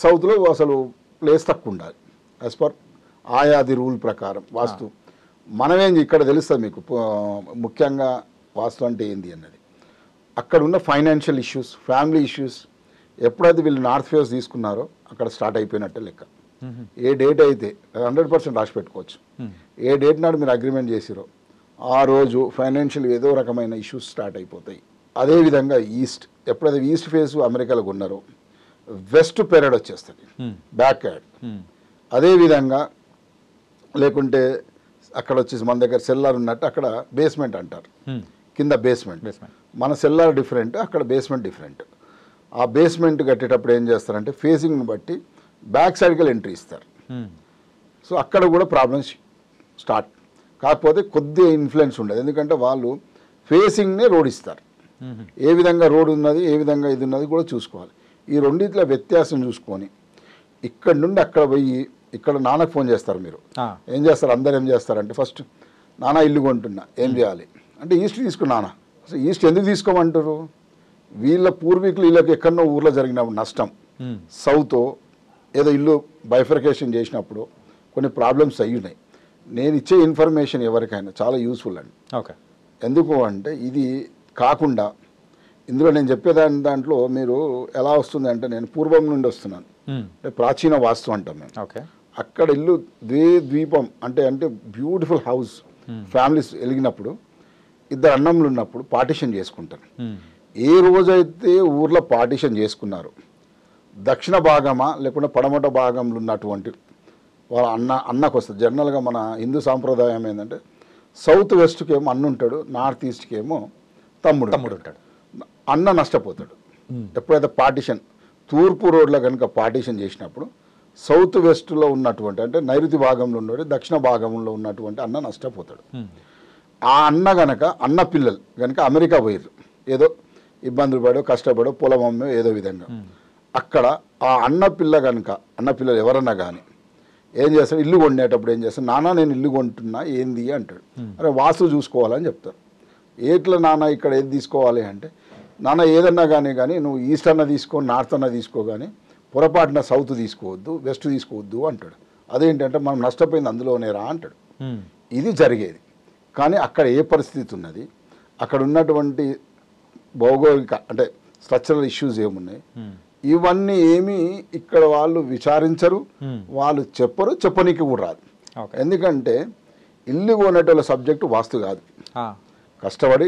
సౌత్లో అసలు ప్లేస్ తక్కువ ఉండాలి యాజ్ పర్ ఆయాది రూల్ ప్రకారం వాస్తు. మనమేం ఇక్కడ తెలుస్తుంది మీకు ముఖ్యంగా వాస్తు అంటే ఏంది అన్నది. అక్కడ ఉన్న ఫైనాన్షియల్ ఇష్యూస్, ఫ్యామిలీ ఇష్యూస్ ఎప్పుడైతే వీళ్ళు నార్త్ ఫేస్ తీసుకున్నారో అక్కడ స్టార్ట్ అయిపోయినట్టే లెక్క. ఏ డేట్ అయితే 100% రాసి పెట్టుకోవచ్చు. ఏ డేట్ నాడు మీరు అగ్రిమెంట్ చేసిరో ఆ రోజు ఫైనాన్షియల్ ఏదో రకమైన ఇష్యూస్ స్టార్ట్ అయిపోతాయి. అదేవిధంగా ఈస్ట్ ఎప్పుడైతే ఈస్ట్ ఫేస్ అమెరికాలో ఉన్నారో వెస్ట్ పెరడ్ వచ్చేస్తుంది, బ్యాక్ యాడ్. అదేవిధంగా లేకుంటే అక్కడ వచ్చేసి మన దగ్గర సెల్లార్ ఉన్నట్టు అక్కడ బేస్మెంట్ అంటారు, కింద బేస్మెంట్. మన సెల్లార్ డిఫరెంట్, అక్కడ బేస్మెంట్ డిఫరెంట్. ఆ బేస్మెంట్ కట్టేటప్పుడు ఏం చేస్తారంటే ఫేసింగ్ని బట్టి బ్యాక్ సైడ్కి ఎంట్రీ ఇస్తారు. సో అక్కడ కూడా ప్రాబ్లమ్స్ స్టార్ట్. కాకపోతే కొద్దిగా ఇన్ఫ్లుయెన్స్ ఉండదు, ఎందుకంటే వాళ్ళు ఫేసింగ్నే రోడ్ ఇస్తారు. ఏ విధంగా రోడ్ ఉన్నది, ఏ విధంగా ఇది ఉన్నది కూడా చూసుకోవాలి. ఈ రెండిట్ల వ్యత్యాసం చూసుకొని ఇక్కడ నుండి అక్కడ పోయి ఇక్కడ నాన్నకు ఫోన్ చేస్తారు. మీరు ఏం చేస్తారు, అందరు ఏం చేస్తారంటే ఫస్ట్ నాన్న ఇల్లు కొంటున్నా ఏం చేయాలి అంటే ఈస్ట్ తీసుకున్నానా. అసలు ఈస్ట్ ఎందుకు తీసుకోమంటారు, వీళ్ళ పూర్వీకులు వీళ్ళకి ఎక్కడో ఊర్లో జరిగిన నష్టం, సౌత్ ఏదో ఇల్లు బైఫర్కేషన్ చేసినప్పుడు కొన్ని ప్రాబ్లమ్స్ అయ్యున్నాయి. నేను ఇచ్చే ఇన్ఫర్మేషన్ ఎవరికైనా చాలా యూస్ఫుల్ అండి. ఓకే, ఎందుకు అంటే ఇది కాకుండా ఇందులో నేను దాంట్లో మీరు ఎలా వస్తుంది అంటే నేను పూర్వం నుండి వస్తున్నాను, అంటే ప్రాచీన వాస్తు అంటాం మేము. ఓకే, అక్కడ ఇల్లు ద్వీపం అంటే బ్యూటిఫుల్ హౌస్, ఫ్యామిలీస్ వెలిగినప్పుడు ఇద్దరు అన్నములు ఉన్నప్పుడు పార్టీషన్ చేసుకుంటారు. ఏ రోజైతే ఊర్లో పార్టీషన్ చేసుకున్నారు దక్షిణ భాగమా లేకుంటే పడమట భాగంలో ఉన్నటువంటి వాళ్ళ అన్నకు వస్తుంది. జనరల్గా మన హిందూ సాంప్రదాయం ఏంటంటే సౌత్ వెస్ట్కి ఏమో అన్న ఉంటాడు, నార్త్ ఈస్ట్కి ఏమో తమ్ముడు ఉంటాడు. అన్న నష్టపోతాడు. ఎప్పుడైతే పార్టీషన్ తూర్పు రోడ్లో కనుక పార్టీషన్ చేసినప్పుడు సౌత్ వెస్ట్లో ఉన్నటువంటి అంటే నైరుతి భాగంలో ఉన్నటువంటి దక్షిణ భాగంలో ఉన్నటువంటి అన్న నష్టపోతాడు. ఆ అన్న గనక అన్న పిల్లలు కనుక అమెరికా పోయారు, ఏదో ఇబ్బందులు పడో కష్టపడో పొలం అమ్మో ఏదో విధంగా, అక్కడ ఆ అన్న పిల్లలు ఎవరన్నా కానీ ఏం చేస్తారు, ఇల్లు కొనేటప్పుడు ఏం చేస్తారు, నాన్న నేను ఇల్లు కొంటున్నా ఏంది అంటాడు. అరే వాస్తు చూసుకోవాలని చెప్తారు. ఏట్లా నాన్న ఇక్కడ ఏది తీసుకోవాలి అంటే, నాన్న ఏదన్నా కానీ నువ్వు ఈస్ట్ అన్న తీసుకో, నార్త్ అన్న తీసుకో, కానీ పొరపాటున సౌత్ తీసుకోవద్దు, వెస్ట్ తీసుకోవద్దు అంటాడు. అదేంటంటే మనం నష్టపోయింది అందులోనే రా అంటాడు. ఇది జరిగేది. కానీ అక్కడ ఏ పరిస్థితి ఉన్నది, అక్కడ ఉన్నటువంటి భౌగోళిక అంటే స్ట్రక్చరల్ ఇష్యూస్ ఏమున్నాయి, ఇవన్నీ ఏమీ ఇక్కడ వాళ్ళు విచారించరు, వాళ్ళు చెప్పనీకి కూడా రాదు. ఎందుకంటే ఇల్లు కొనేటోళ్ళ సబ్జెక్టు వాస్తు కాదు. కష్టపడి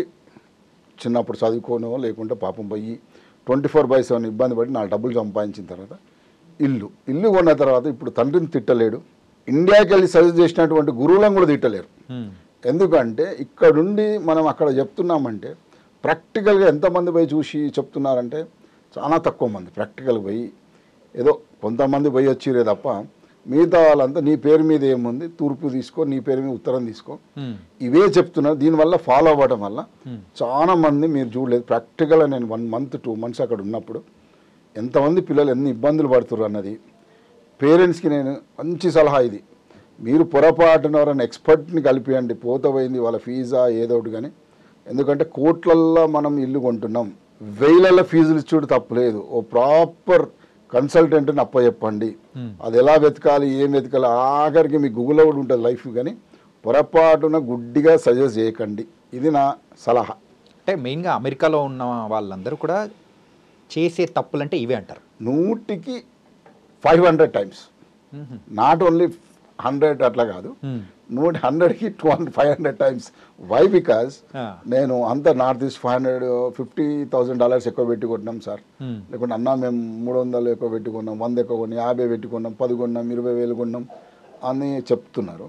చిన్నప్పుడు చదువుకోనో లేకుంటే పాపం పోయి 24/7 ఇబ్బంది పడి 4 డబ్బులు సంపాదించిన తర్వాత ఇల్లు కొన్న తర్వాత ఇప్పుడు తండ్రిని తిట్టలేడు, ఇండియాకి వెళ్ళి సజెస్ట్ చేసినటువంటి గురువులను కూడా తిట్టలేరు. ఎందుకంటే ఇక్కడుండి మనం అక్కడ చెప్తున్నామంటే ప్రాక్టికల్గా ఎంతమంది పోయి చూసి చెప్తున్నారంటే చాలా తక్కువ మంది ప్రాక్టికల్ పోయి, ఏదో కొంతమంది పోయి వచ్చిరే తప్ప మిగతా వాళ్ళంతా నీ పేరు మీద ఏముంది తూర్పు తీసుకో, నీ పేరు మీద ఉత్తరం తీసుకో, ఇవే చెప్తున్నారు. దీనివల్ల ఫాలో అవ్వడం వల్ల చాలా మంది మీరు చూడలేదు ప్రాక్టికల్గా. నేను 1 month 2 months అక్కడ ఉన్నప్పుడు ఎంతమంది పిల్లలు ఎన్ని ఇబ్బందులు పడుతున్నారు అన్నది పేరెంట్స్కి నేను మంచి సలహా ఇది. మీరు పొరపాటున ఎవరైనా ఎక్స్పర్ట్ని కలిపియండి, పోతపోయింది వాళ్ళ ఫీజా ఏదో ఒకటి. కానీ ఎందుకంటే కోట్లల్లో మనం ఇల్లు కొంటున్నాం, వేలలో ఫీజులు ఇచ్చుడు తప్పులేదు. ఓ ప్రాపర్ కన్సల్టెంట్ని అప్పచెప్పండి, అది ఎలా వెతకాలి ఏం వెతకాలి ఆఖరికి మీ గూగుల్లో కూడా ఉంటుంది లైఫ్. కానీ పొరపాటున గుడ్డిగా సజెస్ట్ చేయకండి, ఇది నా సలహా. అంటే మెయిన్గా అమెరికాలో ఉన్న వాళ్ళందరూ కూడా చేసే తప్పులు అంటే ఇవే అంటారు. 100కి 500 times, నాట్ ఓన్లీ 100 అట్లా కాదు, 100కి 500 times. వై? బికాజ్ నేను అంత నార్త్ ఈస్ట్ $550,000 ఎక్కువ పెట్టి కొట్టినాం సార్, లేకుంటే అన్నా మేము 300 ఎక్కువ పెట్టి కొన్నాం, 100 ఎక్కువ కొన్నాం, 50 పెట్టి కొన్నాం, 10 కొన్నాం, 20,000 కొన్నాం అని చెప్తున్నారు.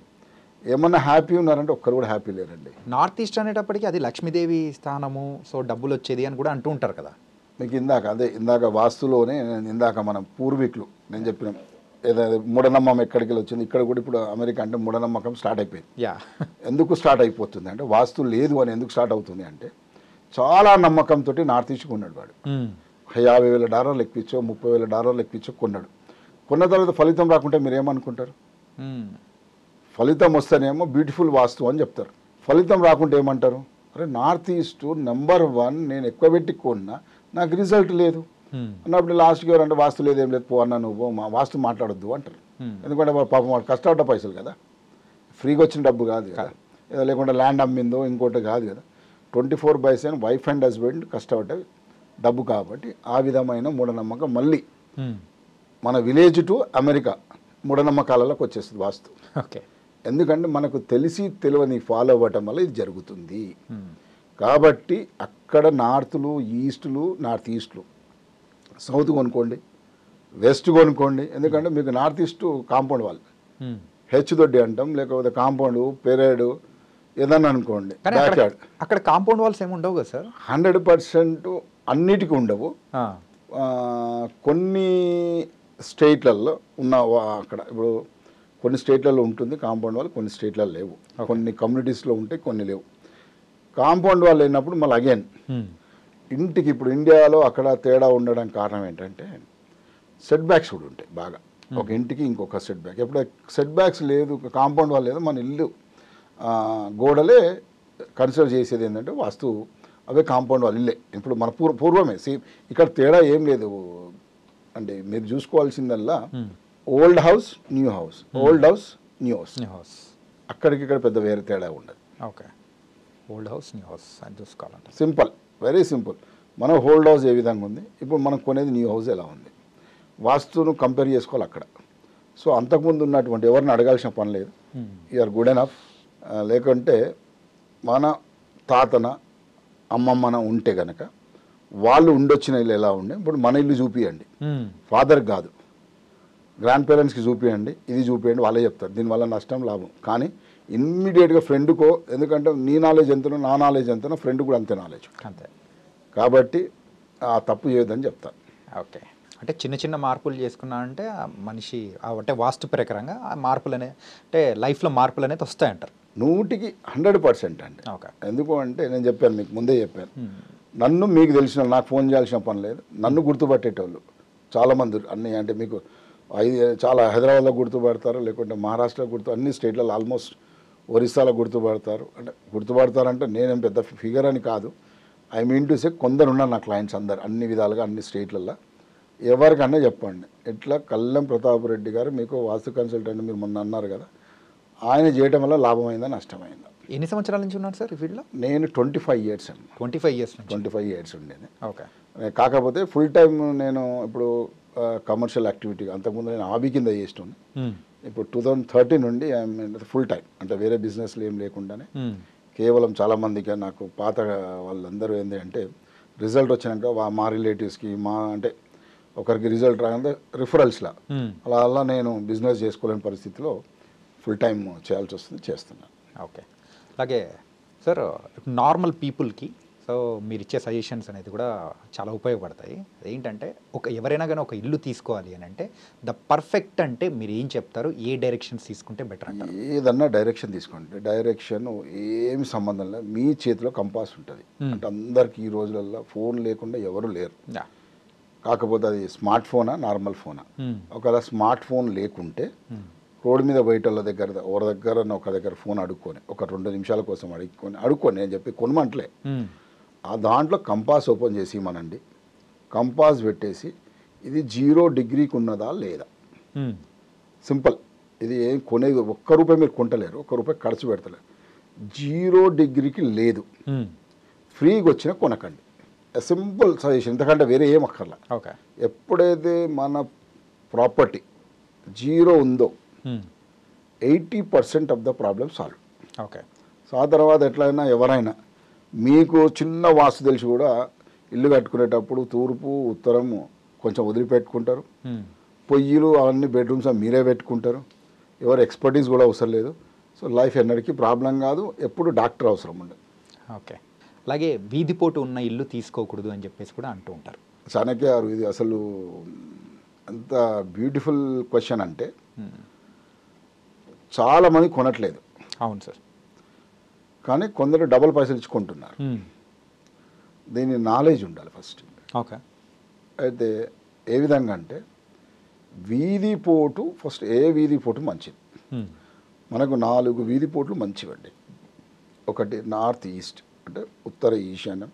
ఏమన్నా హ్యాపీ ఉన్నారంటే ఒక్కరు కూడా హ్యాపీ లేరండి. నార్త్ ఈస్ట్ అనేటప్పటికీ అది లక్ష్మీదేవి స్థానము, సో డబ్బులు వచ్చేది అని కూడా అంటూ ఉంటారు కదా. మీకు ఇందాక వాస్తులోనే ఇందాక మనం పూర్వీకులు నేను చెప్పిన ఏదైనా మూఢనమ్మకం ఎక్కడికి వెళ్ళి వచ్చింది, ఇక్కడ కూడా ఇప్పుడు అమెరికా అంటే మూఢనమ్మకం స్టార్ట్ అయిపోయింది. యా. ఎందుకు స్టార్ట్ అయిపోతుంది అంటే వాస్తు లేదు అని ఎందుకు స్టార్ట్ అవుతుంది అంటే చాలా నమ్మకంతో నార్త్ ఈస్ట్కి కొన్నాడు వాడు. $50,000 ఎక్కించో $30,000 ఎక్కించో కొన్నాడు. కొన్న తర్వాత ఫలితం రాకుంటే మీరు ఏమనుకుంటారు? ఫలితం వస్తేనేమో బ్యూటిఫుల్ వాస్తు అని చెప్తారు. ఫలితం రాకుంటే ఏమంటారు? అరే నార్త్ ఈస్ట్ నెంబర్ 1 నేను ఎక్కువ పెట్టి కొన్నా, నాకు రిజల్ట్ లేదు అన్నప్పుడు లాస్ట్కి ఎవరంటే వాస్తు లేదు ఏం లేదు పో అన్న, నువ్వు మా వాస్తు మాట్లాడొద్దు అంటారు. ఎందుకంటే పాపం వాడు కష్టపడ్డ పైసలు కదా, ఫ్రీగా వచ్చిన డబ్బు కాదు కదా, ఏదో లేకుండా ల్యాండ్ అమ్మిందో ఇంకోటి కాదు కదా. 24/7 వైఫ్ అండ్ హస్బెండ్ కష్టపడ్డ డబ్బు కాబట్టి ఆ విధమైన మూఢనమ్మకం మళ్ళీ మన విలేజ్ టు అమెరికా మూఢనమ్మకాలలోకి వచ్చేస్తుంది వాస్తు. ఓకే. ఎందుకంటే మనకు తెలిసి తెలియని ఫాలో అవ్వటం వల్ల ఇది జరుగుతుంది. కాబట్టి అక్కడ నార్త్లు ఈస్టులు నార్త్ ఈస్ట్లు, సౌత్ కొనుక్కోండి, వెస్ట్ కొనుక్కోండి. ఎందుకంటే మీకు నార్త్ ఈస్ట్ కాంపౌండ్ వాళ్ళు హెచ్దొడ్డి అంటాం, లేకపోతే కాంపౌండ్ పెరేడ్ ఏదన్నా అనుకోండి. అక్కడ కాంపౌండ్ వాల్స్ ఏమి ఉండవు కదా సార్? 100% అన్నిటికీ ఉండవు. కొన్ని స్టేట్లలో ఉన్న అక్కడ ఇప్పుడు కొన్ని స్టేట్లలో ఉంటుంది కాంపౌండ్ వాళ్ళు, కొన్ని స్టేట్లలో లేవు. కొన్ని కమ్యూనిటీస్లో ఉంటాయి, కొన్ని లేవు. కాంపౌండ్ వాళ్ళు అయినప్పుడు మళ్ళీ అగైన్ ఇంటికి ఇప్పుడు ఇండియాలో అక్కడ తేడా ఉండడానికి కారణం ఏంటంటే సెట్ బ్యాక్స్ కూడా ఉంటాయి బాగా. ఒక ఇంటికి ఇంకొక సెట్ బ్యాక్. ఎప్పుడు సెట్ బ్యాక్స్ లేదు, కాంపౌండ్ వాళ్ళు లేదు, మన ఇల్లు గోడలే కన్సిడర్ చేసేది ఏంటంటే వాస్తు అవే కాంపౌండ్ వాళ్ళు ఇల్లే. ఇప్పుడు మన పూర్వమే సేమ్, ఇక్కడ తేడా ఏం లేదు. అంటే మీరు చూసుకోవాల్సిందల్లా old house new house, old house new house, అక్కడికి ఇక్కడ పెద్ద వేరే తేడా ఉండదు. Okay. Old house new house అని చూసుకోవాలంటే సింపుల్, వెరీ సింపుల్. మన ఓల్డ్ హౌస్ ఏ విధంగా ఉంది, ఇప్పుడు మనం కొనేది న్యూ హౌస్ ఎలా ఉంది, వాస్తును కంపేర్ చేసుకోవాలి అక్కడ. సో అంతకుముందు ఉన్నటువంటి ఎవరిని అడగాల్సిన పని లేదు. You're good enough. లేకుంటే మన తాతన అమ్మమ్మన ఉంటే కనుక వాళ్ళు ఉండొచ్చిన ఇల్లు ఎలా ఉండే, ఇప్పుడు మన ఇల్లు చూపియండి, ఫాదర్కి కాదు గ్రాండ్ పేరెంట్స్కి చూపియండి, ఇది చూపియండి, వాళ్ళే చెప్తారు దీనివల్ల నష్టం లాభం. కానీ ఇమ్మీడియట్గా ఫ్రెండ్కో, ఎందుకంటే నీ నాలెడ్జ్ ఎంతనో నా నాలెడ్జ్ ఎంతనో ఫ్రెండ్ కూడా అంతే నాలెడ్జ్, అంతే. కాబట్టి ఆ తప్పు చేయొద్దని చెప్తాను. ఓకే. అంటే చిన్న చిన్న మార్పులు చేసుకున్నానంటే మనిషి అంటే వాస్తు ప్రకారంగా ఆ మార్పులు అంటే లైఫ్లో మార్పులు అనేది వస్తాయంటారు. 100% అండి. ఓకే. ఎందుకు అంటే నేను చెప్పాను, మీకు ముందే చెప్పాను, నన్ను మీకు తెలిసిన నాకు ఫోన్ చేయాల్సిన పని లేదు. నన్ను గుర్తుపట్టేటోళ్ళు చాలామంది అన్నీ, అంటే మీకు చాలా హైదరాబాద్లో గుర్తుపడతారు, లేకుంటే మహారాష్ట్రలో అన్ని స్టేట్లలో ఆల్మోస్ట్ ఒరిస్సాలో గుర్తుపడతారు. అంటే గుర్తుపడతారంటే నేనేం పెద్ద ఫిగర్ అని కాదు, ఐ మీన్ టు సే కొందరు ఉన్నారు నా క్లయింట్స్ అందరు అన్ని విధాలుగా అన్ని స్టేట్లలో. ఎవరికన్నా చెప్పండి, ఇట్లా కళ్ళెం ప్రతాప్ రెడ్డి గారు మీకు వాస్తు కన్సల్టెంట్ మీరు మొన్న అన్నారు కదా, ఆయన చేయడం వల్ల లాభమైందా నష్టమైందా? ఎన్ని సంవత్సరాల నుంచి ఉన్నారు సార్ ఈ ఫీల్డ్లో? నేను 25 years అండి. 25 years ఉండేది. ఓకే. కాకపోతే ఫుల్ టైం నేను ఇప్పుడు కమర్షియల్ యాక్టివిటీ, అంతకుముందు నేను హాబీ కింద చేస్తుండే. ఇప్పుడు 2013 నుండి ఫుల్ టైం, అంటే వేరే బిజినెస్లు ఏం లేకుండానే కేవలం చాలామందికి నాకు పాత వాళ్ళందరూ ఏంటి అంటే రిజల్ట్ వచ్చినాక మా రిలేటివ్స్కి అంటే ఒకరికి రిజల్ట్ రాగానే రిఫరల్స్లా అలా నేను బిజినెస్ చేసుకోలేని పరిస్థితిలో ఫుల్ టైం చేయాల్సి వస్తుంది, చేస్తున్నాను. ఓకే. అలాగే సార్ నార్మల్ పీపుల్కి సో మీరు ఇచ్చే సజెషన్స్ అనేది కూడా చాలా ఉపయోగపడతాయి. ఏంటంటే ఎవరైనా కానీ ఒక ఇల్లు తీసుకోవాలి అని అంటే ద పర్ఫెక్ట్ అంటే మీరు ఏం చెప్తారు, ఏ డైరెక్షన్స్ తీసుకుంటే బెటర్ అంటారు? ఏదన్నా డైరెక్షన్ తీసుకోండి. డైరెక్షన్ ఏమి సంబంధం లేదు, మీ చేతిలో కంపాస్ ఉంటుంది. అంటే అందరికి ఈ రోజులలో ఫోన్ లేకుండా ఎవరు లేరు. కాకపోతే అది స్మార్ట్ ఫోనా నార్మల్ ఫోనా? ఒకవేళ స్మార్ట్ ఫోన్ లేకుంటే రోడ్డు మీద బయట దగ్గర ఒక దగ్గర ఫోన్ అడుక్కొని ఒక 2 నిమిషాల కోసం అడుక్కొని నేను చెప్పి కొనమంటలే, ఆ దాంట్లో కంపాస్ ఓపెన్ చేసి మనండి, కంపాస్ పెట్టేసి ఇది 0 degreeకి ఉన్నదా లేదా, సింపుల్. ఇది ఏం కొనేది ₹1 మీరు కొంటలేరు, ₹1 ఖర్చు పెడతలేరు. 0 degreeకి లేదు, ఫ్రీగా వచ్చినా కొనకండి. సింపుల్ సజెషన్, ఎందుకంటే వేరే ఏం అక్కర్లా. ఓకే. ఎప్పుడైతే మన ప్రాపర్టీ 0 ఉందో 80% of the problem solve. Okay. So ఆ తర్వాత ఎట్లయినా ఎవరైనా మీకు చిన్న వాస్తు తెలిసి కూడా ఇల్లు కట్టుకునేటప్పుడు తూర్పు ఉత్తరము కొంచెం వదిలిపెట్టుకుంటారు, పొయ్యిలు అవన్నీ బెడ్రూమ్స్ మీరే పెట్టుకుంటారు, ఎవరు ఎక్స్పర్టీస్ కూడా అవసరం లేదు. సో లైఫ్ ఎన్నటికీ ప్రాబ్లం కాదు, ఎప్పుడు డాక్టర్ అవసరం ఉండదు. ఓకే. అలాగే వీధిపోటు ఉన్న ఇల్లు తీసుకోకూడదు అని చెప్పేసి కూడా అంటూ ఉంటారు. చాణక్య గారు ఇది అసలు అంత బ్యూటిఫుల్ క్వశ్చన్ అంటే చాలామంది కొనట్లేదు. అవును సార్. కానీ కొందరు డబుల్ పైసలు ఇచ్చి కొంటున్నారు. దీని నాలెడ్జ్ ఉండాలి ఫస్ట్. ఓకే. అయితే ఏ విధంగా అంటే వీధి పోటు ఫస్ట్ ఏ వీధి పోటు మంచిది. మనకు 4 వీధి పోట్లు మంచివండి. ఒకటి నార్త్ ఈస్ట్ అంటే ఉత్తర ఈశాన్యం,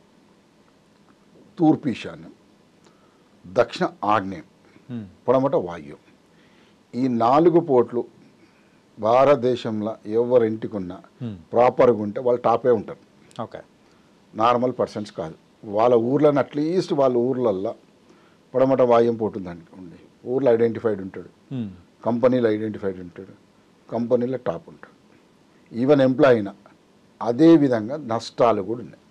తూర్పు ఈశాన్యం, దక్షిణ ఆగ్నేయం, పడమట వాయువ్యం. ఈ 4 పోట్లు భారతదేశంలో ఎవరింటికి ఉన్నా ప్రాపర్గా ఉంటే వాళ్ళు టాపే ఉంటారు. ఓకే. నార్మల్ పర్సన్స్ కాదు. వాళ్ళ ఊర్లను అట్లీస్ట్ వాళ్ళ ఊర్లల్లో పడమట వాయువ్యం పోతుందండి ఉండి ఊర్లో ఐడెంటిఫైడ్ ఉంటాడు, కంపెనీలో ఐడెంటిఫైడ్ ఉంటాడు, కంపెనీలో టాప్ ఉంటాడు. ఈవెన్ ఎంప్లాయీ అయినా అదే విధంగా నష్టాలు కూడా ఉన్నాయి.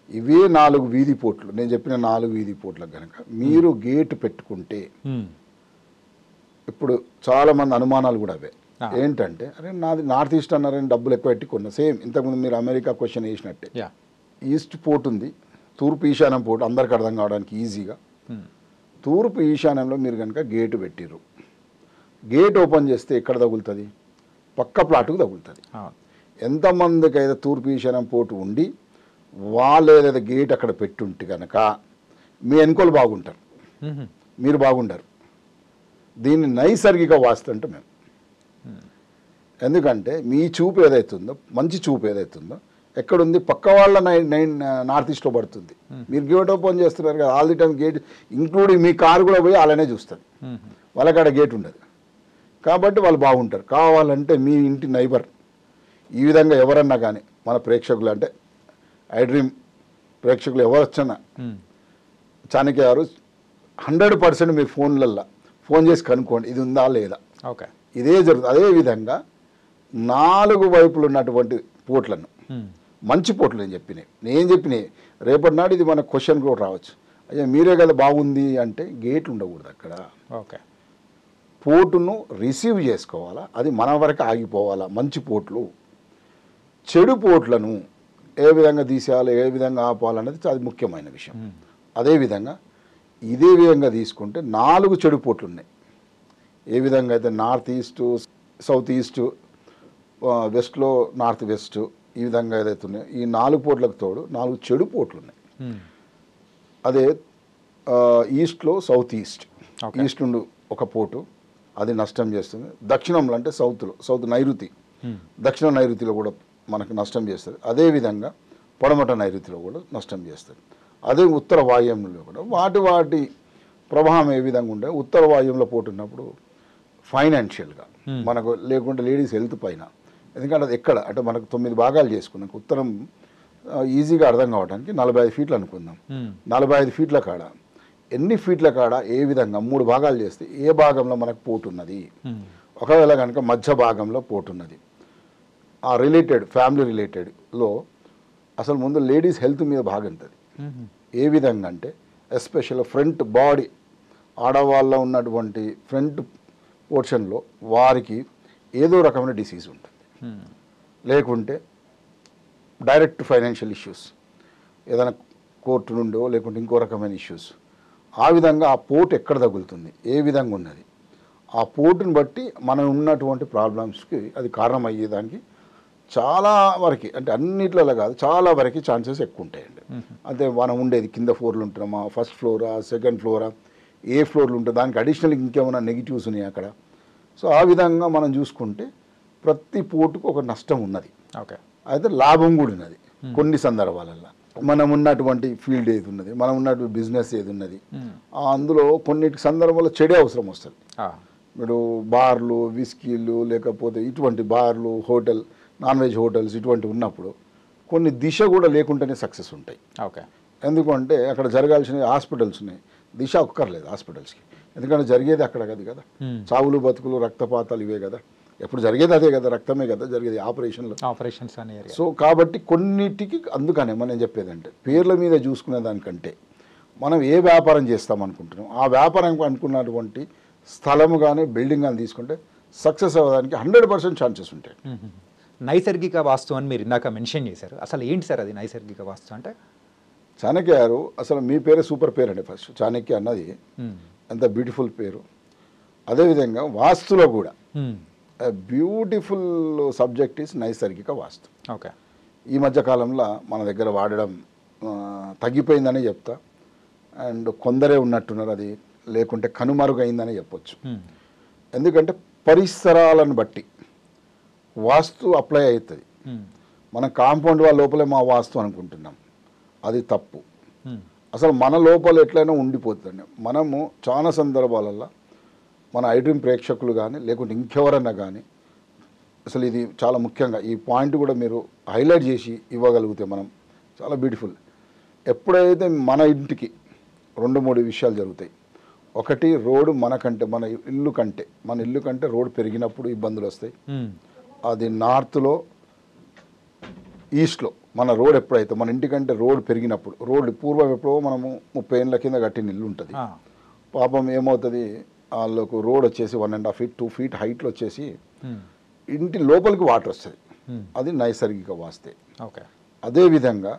ఇవే 4 వీధి పోట్లు, నేను చెప్పిన 4 వీధి పోట్లకు కనుక మీరు గేటు పెట్టుకుంటే, ఇప్పుడు చాలామంది అనుమానాలు కూడా అవే ఏంటంటే, అరే నాది నార్త్ ఈస్ట్ అన్నారని డబ్బులు ఎక్కువ పెట్టి కొన్నా. సేమ్ ఇంతకుముందు మీరు అమెరికా క్వశ్చన్ వేసినట్టే. ఈస్ట్ పోర్ట్ ఉంది, తూర్పు ఈశాన్యం పోర్ట్, అందరికి అర్థం కావడానికి ఈజీగా. తూర్పు ఈశాన్యంలో మీరు కనుక గేటు పెట్టిర్రు, గేట్ ఓపెన్ చేస్తే ఎక్కడ తగులుతుంది? పక్క ప్లాటుకు తగులుతుంది. ఎంతమందికి అయితే తూర్పు ఈశాన్యం పోర్టు ఉండి వాళ్ళు ఏదైతే గేట్ అక్కడ పెట్టుంటే కనుక మీ ఎన్కోలు బాగుంటారు, మీరు బాగుంటారు. దీన్ని నైసర్గిక వాస్తు అంటే మేము. ఎందుకంటే మీ చూపు ఏదైతుందో, మంచి చూపు ఏదైతుందో ఎక్కడుంది? పక్క వాళ్ళ నార్త్ ఈస్ట్లో పడుతుంది. మీరు గేట్ ఓపెన్ చేస్తున్నారు కదా, all the time gate including me car కూడా పోయి అలానే చూస్తుంది. వాళ్ళకాడ గేట్ ఉండదు కాబట్టి వాళ్ళు బాగుంటారు. కావాలంటే మీ ఇంటి నైబర్ ఈ విధంగా ఎవరన్నా కానీ మన ప్రేక్షకులు అంటే ఐ డ్రీమ్ ప్రేక్షకులు ఎవరు వచ్చినా చాణక్య గారు 100% మీ ఫోన్లల్లో ఫోన్ చేసి కనుక్కోండి ఇది ఉందా లేదా. ఓకే. ఇదే జరుగుతుంది. అదేవిధంగా 4 వైపులు ఉన్నటువంటి పోట్లను, మంచి పోట్లు నేను చెప్పినాయి రేపటి నాడు ఇది మన క్వశ్చన్ కూడా రావచ్చు. అయ్యా మీరే కదా బాగుంది అంటే గేట్లు ఉండకూడదు అక్కడ. ఓకే. పోటును రిసీవ్ చేసుకోవాలా, అది మన వరకు ఆగిపోవాలా. మంచి పోట్లు, చెడు పోట్లను ఏ విధంగా తీసేయాలి, ఏ విధంగా ఆపాలనేది అది ముఖ్యమైన విషయం. అదేవిధంగా ఇదే విధంగా తీసుకుంటే 4 చెడు పోట్లు ఉన్నాయి. ఏ విధంగా అయితే నార్త్ ఈస్ట్, సౌత్ ఈస్ట్, వెస్ట్లో నార్త్ వెస్ట్, ఈ విధంగా ఏదైతే ఉన్నాయో ఈ 4 పోట్లకు తోడు 4 చెడు పోట్లు ఉన్నాయి. అదే ఈస్ట్లో సౌత్ ఈస్ట్, ఈస్ట్ నుండి ఒక పోటు అది నష్టం చేస్తుంది. దక్షిణంలో అంటే సౌత్ నైరుతి, దక్షిణ నైరుతిలో కూడా మనకు నష్టం చేస్తుంది. అదేవిధంగా పడమట నైరుతిలో కూడా నష్టం చేస్తుంది. అదే ఉత్తర వాయువ్యంలో కూడా వాటి ప్రభావం ఏ విధంగా ఉంటే, ఉత్తర వాయువ్యంలో పోటున్నప్పుడు ఫైనాన్షియల్గా మనకు, లేకుంటే లేడీస్ హెల్త్ పైన. ఎందుకంటే అది ఎక్కడ అంటే మనకు 9 భాగాలు చేసుకున్నాం. ఉత్తరం ఈజీగా అర్థం కావడానికి 45 ఫీట్లు అనుకుందాం. 45 ఫీట్ల కాడ ఎన్ని ఫీట్ల కాడ ఏ విధంగా 3 భాగాలు చేస్తే ఏ భాగంలో మనకు పోటున్నది, ఒకవేళ కనుక మధ్య భాగంలో పోటున్నది, ఆ రిలేటెడ్ ఫ్యామిలీ రిలేటెడ్లో అసలు ముందు లేడీస్ హెల్త్ మీద బాగా ఉంటుంది. ఏ విధంగా అంటే ఎస్పెషల్ ఫ్రంట్ బాడీ, ఆడవాళ్ళ ఉన్నటువంటి ఫ్రంట్ పోర్షన్లో వారికి ఏదో రకమైన డిసీజ్ ఉంటుంది, లేకుంటే డైరెక్ట్ ఫైనాన్షియల్ ఇష్యూస్, ఏదైనా కోర్టు నుండో లేకుంటే ఇంకో రకమైన ఇష్యూస్. ఆ విధంగా ఆ పోటు ఎక్కడ తగులుతుంది, ఏ విధంగా ఉన్నది, ఆ పోటుని బట్టి మనం ఉన్నటువంటి ప్రాబ్లమ్స్కి అది కారణం అయ్యేదానికి చాలా వరకు, అంటే అన్నిట్లలో కాదు చాలా వరకు ఛాన్సెస్ ఎక్కువ ఉంటాయండి. అంటే మనం ఉండేది కింద ఫ్లోర్లు ఉంటున్నామా, ఫస్ట్ ఫ్లోరా, సెకండ్ ఫ్లోరా, ఏ ఫ్లోర్లు ఉంటుంది, దానికి అడిషనల్ ఇంకేమైనా నెగిటివ్స్ ఉన్నాయి అక్కడ. సో ఆ విధంగా మనం చూసుకుంటే ప్రతి పోటుకు ఒక నష్టం ఉన్నది. ఓకే. అయితే లాభం కూడా ఉన్నది కొన్ని సందర్భాలలో. మనం ఉన్నటువంటి ఫీల్డ్ ఏది ఉన్నది, మనం ఉన్నటువంటి బిజినెస్ ఏది ఉన్నది, అందులో కొన్నిటి సందర్భంలో చెడే అవసరం వస్తుంది. మీరు బార్లు, విస్కీలు, లేకపోతే ఇటువంటి బార్లు, హోటల్, నాన్ వెజ్ హోటల్స్ ఇటువంటివి ఉన్నప్పుడు కొన్ని దిశ కూడా లేకుండానే సక్సెస్ ఉంటాయి. ఓకే. ఎందుకంటే అక్కడ జరగాల్సిన హాస్పిటల్స్ ఉన్నాయి, దిశ ఒక్కర్లేదు హాస్పిటల్స్కి. ఎందుకంటే జరిగేది అక్కడ కదా, చావులు బతుకులు రక్తపాతాలు ఇవే కదా, ఎప్పుడు జరిగేది అదే కదా, రక్తమే కదా జరిగేది ఆపరేషన్స్ అని. సో కాబట్టి కొన్నిటికి అందుకనే మనం చెప్పేదంటే పేర్ల మీద చూసుకునే దానికంటే మనం ఏ వ్యాపారం చేస్తామనుకుంటున్నాం ఆ వ్యాపారం అనుకున్నటువంటి స్థలము కానీ బిల్డింగ్ కానీ తీసుకుంటే సక్సెస్ అవ్వడానికి 100% ఛాన్సెస్ ఉంటాయి. నైసర్గిక వాస్తు అని మీరు ఇందాక మెన్షన్ చేశారు, అసలు ఏంటి సార్ అది నైసర్గిక వాస్తు అంటే? చాణక్య గారు అసలు మీ పేరే సూపర్ పేరు అండి. ఫస్ట్ చాణక్య అన్నది ఎంత బ్యూటిఫుల్ పేరు. అదేవిధంగా వాస్తులో కూడా బ్యూటిఫుల్ సబ్జెక్ట్ ఈస్ నైసర్గిక వాస్తు. ఓకే. ఈ మధ్య కాలంలో మన దగ్గర వాడడం తగ్గిపోయిందని చెప్తా, అండ్ కొందరే ఉన్నట్టున్నారు, అది లేకుంటే కనుమరుగైందని చెప్పొచ్చు. ఎందుకంటే పరిసరాలను బట్టి వాస్తు అప్లై అవుతుంది. మన కాంపౌండ్ వాళ్ళ లోపలే మా వాస్తు అనుకుంటున్నాం, అది తప్పు. అసలు మన లోపల ఎట్లయినా ఉండిపోతుంది. మనము చాలా సందర్భాలలో మన ఐడ్రీమ్ ప్రేక్షకులు కానీ లేకుంటే ఇంకెవరన్నా కానీ అసలు ఇది చాలా ముఖ్యంగా ఈ పాయింట్ కూడా మీరు హైలైట్ చేసి ఇవ్వగలిగితే మనం చాలా బ్యూటిఫుల్. ఎప్పుడైతే మన ఇంటికి 2-3 విషయాలు జరుగుతాయి. ఒకటి, రోడ్డు మన ఇల్లు కంటే రోడ్డు పెరిగినప్పుడు ఇబ్బందులు వస్తాయి. అది నార్త్లో, ఈస్ట్లో మన రోడ్ ఎప్పుడైతే మన ఇంటికంటే రోడ్ పెరిగినప్పుడు, రోడ్డు పూర్వం ఎప్పుడో మనము 30 ఏళ్ళ కింద కట్టిన ఇల్లు ఉంటుంది. పాపం ఏమవుతుంది, వాళ్ళకు రోడ్ వచ్చేసి 1.5 feet 2 feet హైట్లో వచ్చేసి ఇంటి లోపలికి వాటర్ వస్తుంది. అది నైసర్గిక వాస్తే. ఓకే. అదేవిధంగా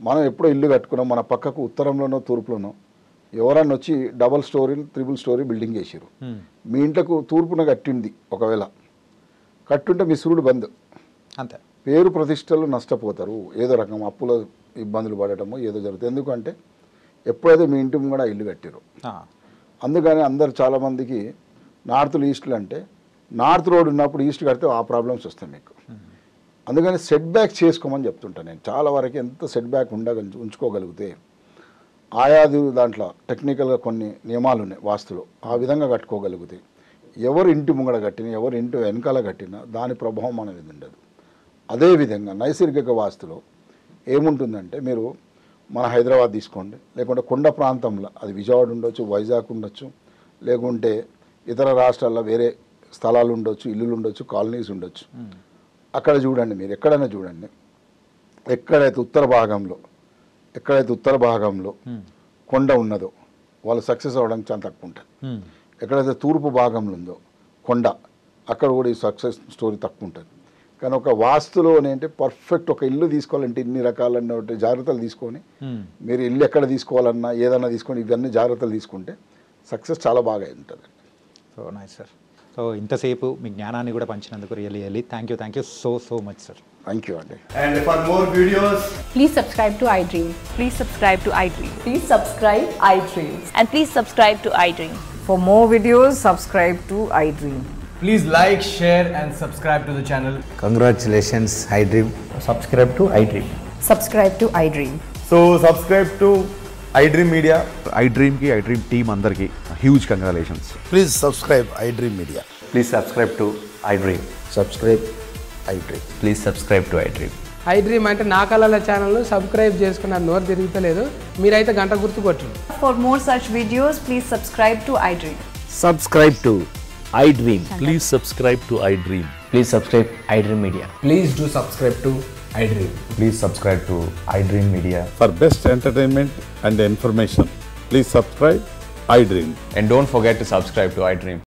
మనం ఎప్పుడో ఇల్లు కట్టుకున్నాం, మన పక్కకు ఉత్తరంలోనో తూర్పులోనో ఎవరన్నా వచ్చి 2 story 3 story బిల్డింగ్ వేసారు. మీ ఇంట్లకు తూర్పున కట్టింది ఒకవేళ, కట్టుంటే మీ సూర్యుడు బంద్, అంతే, పేరు ప్రతిష్టలు నష్టపోతారు. ఏదో రకం అప్పులో ఇబ్బందులు పడటమో ఏదో జరుగుతుంది. ఎందుకంటే ఎప్పుడైతే మీ ఇంటి కూడా ఇల్లు కట్టారు. అందుకని అందరు చాలామందికి నార్త్లు ఈస్ట్లు అంటే నార్త్ రోడ్ ఉన్నప్పుడు ఈస్ట్ కడితే ఆ ప్రాబ్లమ్స్ వస్తాయి మీకు. అందుకని సెట్ బ్యాక్ చేసుకోమని చెప్తుంటాను నేను. చాలా వరకు ఎంత సెట్ బ్యాక్ ఉంచుకోగలిగితే ఆయాది దాంట్లో టెక్నికల్గా కొన్ని నియమాలు ఉన్నాయి వాస్తులో, ఆ విధంగా కట్టుకోగలిగితే ఎవరు ఇంటి ముంగడ కట్టినా ఎవరు ఇంటి వెనకాల కట్టినా దాని ప్రభావం అనేది ఉండదు. అదేవిధంగా నైసర్గిక వాస్తులో ఏముంటుందంటే, మీరు మన హైదరాబాద్ తీసుకోండి, లేకుంటే కొండ ప్రాంతంలో అది విజయవాడ ఉండొచ్చు, వైజాగ్ ఉండొచ్చు, లేకుంటే ఇతర రాష్ట్రాల్లో వేరే స్థలాలు ఉండొచ్చు, ఇల్లులు ఉండొచ్చు, కాలనీస్ ఉండొచ్చు. అక్కడ చూడండి, మీరు ఎక్కడైనా చూడండి, ఎక్కడైతే ఉత్తర భాగంలో కొండ ఉన్నదో వాళ్ళు సక్సెస్ అవ్వడానికి చాలా తక్కువ ఉంటుంది. ఎక్కడైతే తూర్పు భాగంలో ఉందో కొండ, అక్కడ కూడా ఈ సక్సెస్ స్టోరీ తక్కువ ఉంటుంది. కానీ ఒక వాస్తులో ఏంటంటే పర్ఫెక్ట్ ఒక ఇల్లు తీసుకోవాలంటే ఇన్ని రకాలన్న జాగ్రత్తలు తీసుకొని, మీరు ఇల్లు ఎక్కడ తీసుకోవాలన్నా ఏదన్నా తీసుకొని ఇవన్నీ జాగ్రత్తలు తీసుకుంటే సక్సెస్ చాలా బాగా ఉంటుంది. So nice sir. సో ఇంతసేపు మీ జ్ఞానాన్ని కూడా పంచినందుకు really thank you so much sir. Thank you అండి. And for more videos, please subscribe to iDream. Please subscribe to iDream. Please subscribe iDream. And please subscribe to iDream. For more videos, subscribe to iDream. please like, share and subscribe to the channel. Congratulations, iDream. Subscribe to iDream. Subscribe to iDream. So subscribe to iDream Media. iDream ki iDream team andarki huge congratulations. Please subscribe iDream Media. Please subscribe to iDream. Subscribe iDream. Please subscribe to iDream. iDream అంటే నా కళల ఛానల్ను subscribe చేసుకున్నారు, నోరు తిరుగుతలేదు, మీరైతే గంట గుర్తు కొట్టండి. For more such videos, please subscribe to iDream. Subscribe to iDream. Please subscribe to iDream. Please subscribe iDream Media. Please do subscribe to iDream. Please subscribe to iDream Media. For best entertainment and information, please subscribe iDream. And don't forget to subscribe to iDream.